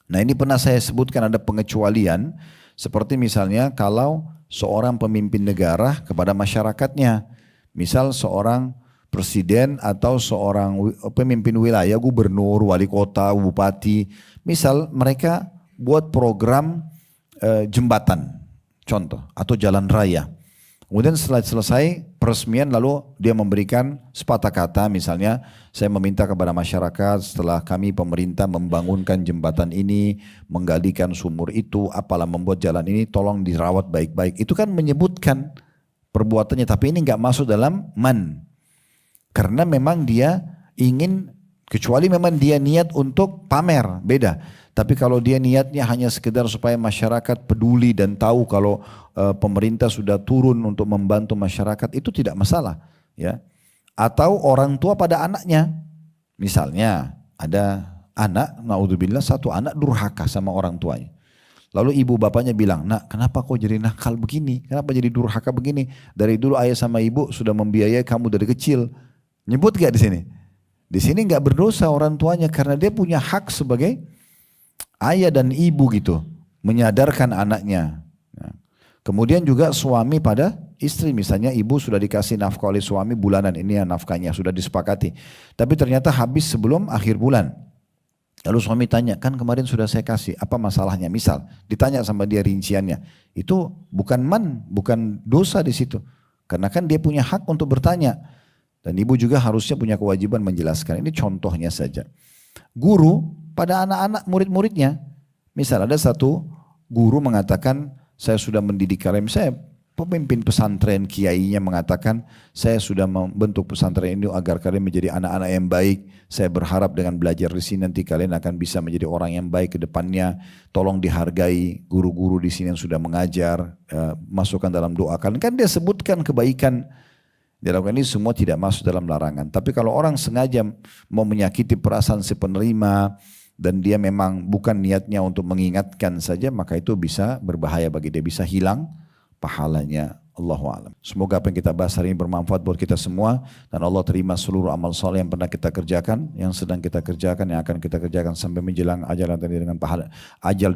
Nah, ini pernah saya sebutkan ada pengecualian seperti misalnya kalau seorang pemimpin negara kepada masyarakatnya. Misal seorang presiden atau seorang pemimpin wilayah, gubernur, wali kota, bupati. Misal mereka buat program jembatan, contoh, atau jalan raya. Kemudian setelah selesai peresmian lalu dia memberikan sepatah kata, misalnya saya meminta kepada masyarakat setelah kami pemerintah membangunkan jembatan ini, menggalikan sumur itu, apalah membuat jalan ini, tolong dirawat baik-baik. Itu kan menyebutkan perbuatannya, tapi ini nggak masuk dalam man. Karena memang dia ingin, kecuali memang dia niat untuk pamer, beda. Tapi kalau dia niatnya hanya sekedar supaya masyarakat peduli dan tahu kalau pemerintah sudah turun untuk membantu masyarakat, itu tidak masalah. Ya. Atau orang tua pada anaknya. Misalnya ada anak, naudzubillah, satu anak durhaka sama orang tuanya. Lalu ibu bapaknya bilang, nak kenapa kau jadi nakal begini? Kenapa jadi durhaka begini? Dari dulu ayah sama ibu sudah membiayai kamu dari kecil. Nyebut gak di sini? Di sini gak berdosa orang tuanya karena dia punya hak sebagai ayah dan ibu gitu, menyadarkan anaknya. Kemudian juga suami pada istri, misalnya ibu sudah dikasih nafkah oleh suami bulanan, ini ya nafkahnya sudah disepakati. Tapi ternyata habis sebelum akhir bulan. Lalu suami tanya, kan kemarin sudah saya kasih, apa masalahnya? Misal, ditanya sama dia rinciannya. Itu bukan dosa di situ. Karena kan dia punya hak untuk bertanya. Dan ibu juga harusnya punya kewajiban menjelaskan. Ini contohnya saja. Guru pada anak-anak murid-muridnya. Misal ada satu guru mengatakan, saya sudah mendidik kalian. Saya pemimpin pesantren, kiainya mengatakan, saya sudah membentuk pesantren ini agar kalian menjadi anak-anak yang baik. Saya berharap dengan belajar di sini nanti kalian akan bisa menjadi orang yang baik ke depannya. Tolong dihargai guru-guru di sini yang sudah mengajar, masukkan dalam doa kalian. Kan dia sebutkan kebaikan. Dalam ini semua tidak masuk dalam larangan. Tapi kalau orang sengaja mau menyakiti perasaan si penerima dan dia memang bukan niatnya untuk mengingatkan saja, maka itu bisa berbahaya bagi dia, bisa hilang pahalanya. Allahu a'lam. Semoga apa yang kita bahas hari ini bermanfaat buat kita semua dan Allah terima seluruh amal saleh yang pernah kita kerjakan, yang sedang kita kerjakan, yang akan kita kerjakan sampai menjelang ajal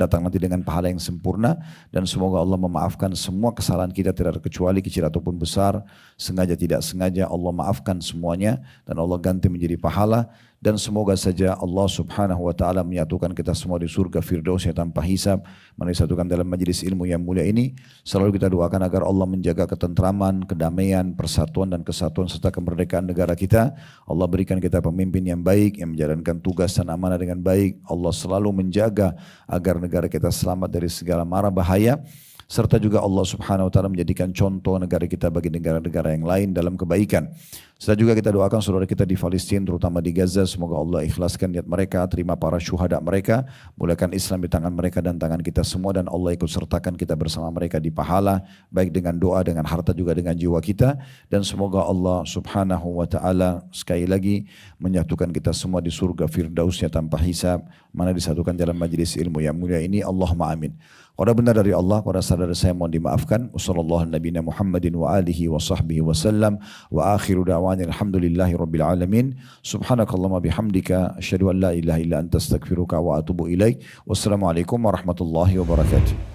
datang nanti dengan pahala yang sempurna, dan semoga Allah memaafkan semua kesalahan kita tidak terkecuali kecil ataupun besar, sengaja tidak sengaja Allah maafkan semuanya dan Allah ganti menjadi pahala. Dan semoga saja Allah subhanahu wa ta'ala menyatukan kita semua di surga Firdaus yang tanpa hisab, menyatukan dalam majlis ilmu yang mulia ini. Selalu kita doakan agar Allah menjaga ketentraman, kedamaian, persatuan dan kesatuan serta kemerdekaan negara kita. Allah berikan kita pemimpin yang baik, yang menjalankan tugas dan amanah dengan baik. Allah selalu menjaga agar negara kita selamat dari segala mara bahaya. Serta juga Allah subhanahu wa ta'ala menjadikan contoh negara kita bagi negara-negara yang lain dalam kebaikan. Serta juga kita doakan saudara kita di Palestina, terutama di Gaza, semoga Allah ikhlaskan niat mereka, terima para syuhada mereka, mulakan Islam di tangan mereka dan tangan kita semua, dan Allah ikut sertakan kita bersama mereka di pahala, baik dengan doa, dengan harta juga dengan jiwa kita. Dan semoga Allah subhanahu wa ta'ala sekali lagi menyatukan kita semua di surga Firdausnya tanpa hisab, mana disatukan dalam majlis ilmu yang mulia ini. Allahumma amin. Kalau benar dari Allah, kalau saudara saya mohon dimaafkan. Wassallallahu nabiyana Muhammadin wa alihi wa sahbihi wa sallam. Wa akhiru da'wana alhamdulillahi rabbil alamin. Subhanakallahumma bihamdika asyhadu an la ilaha illa anta astaghfiruka wa atubu ilaik. Wassalamualaikum warahmatullahi wabarakatuh.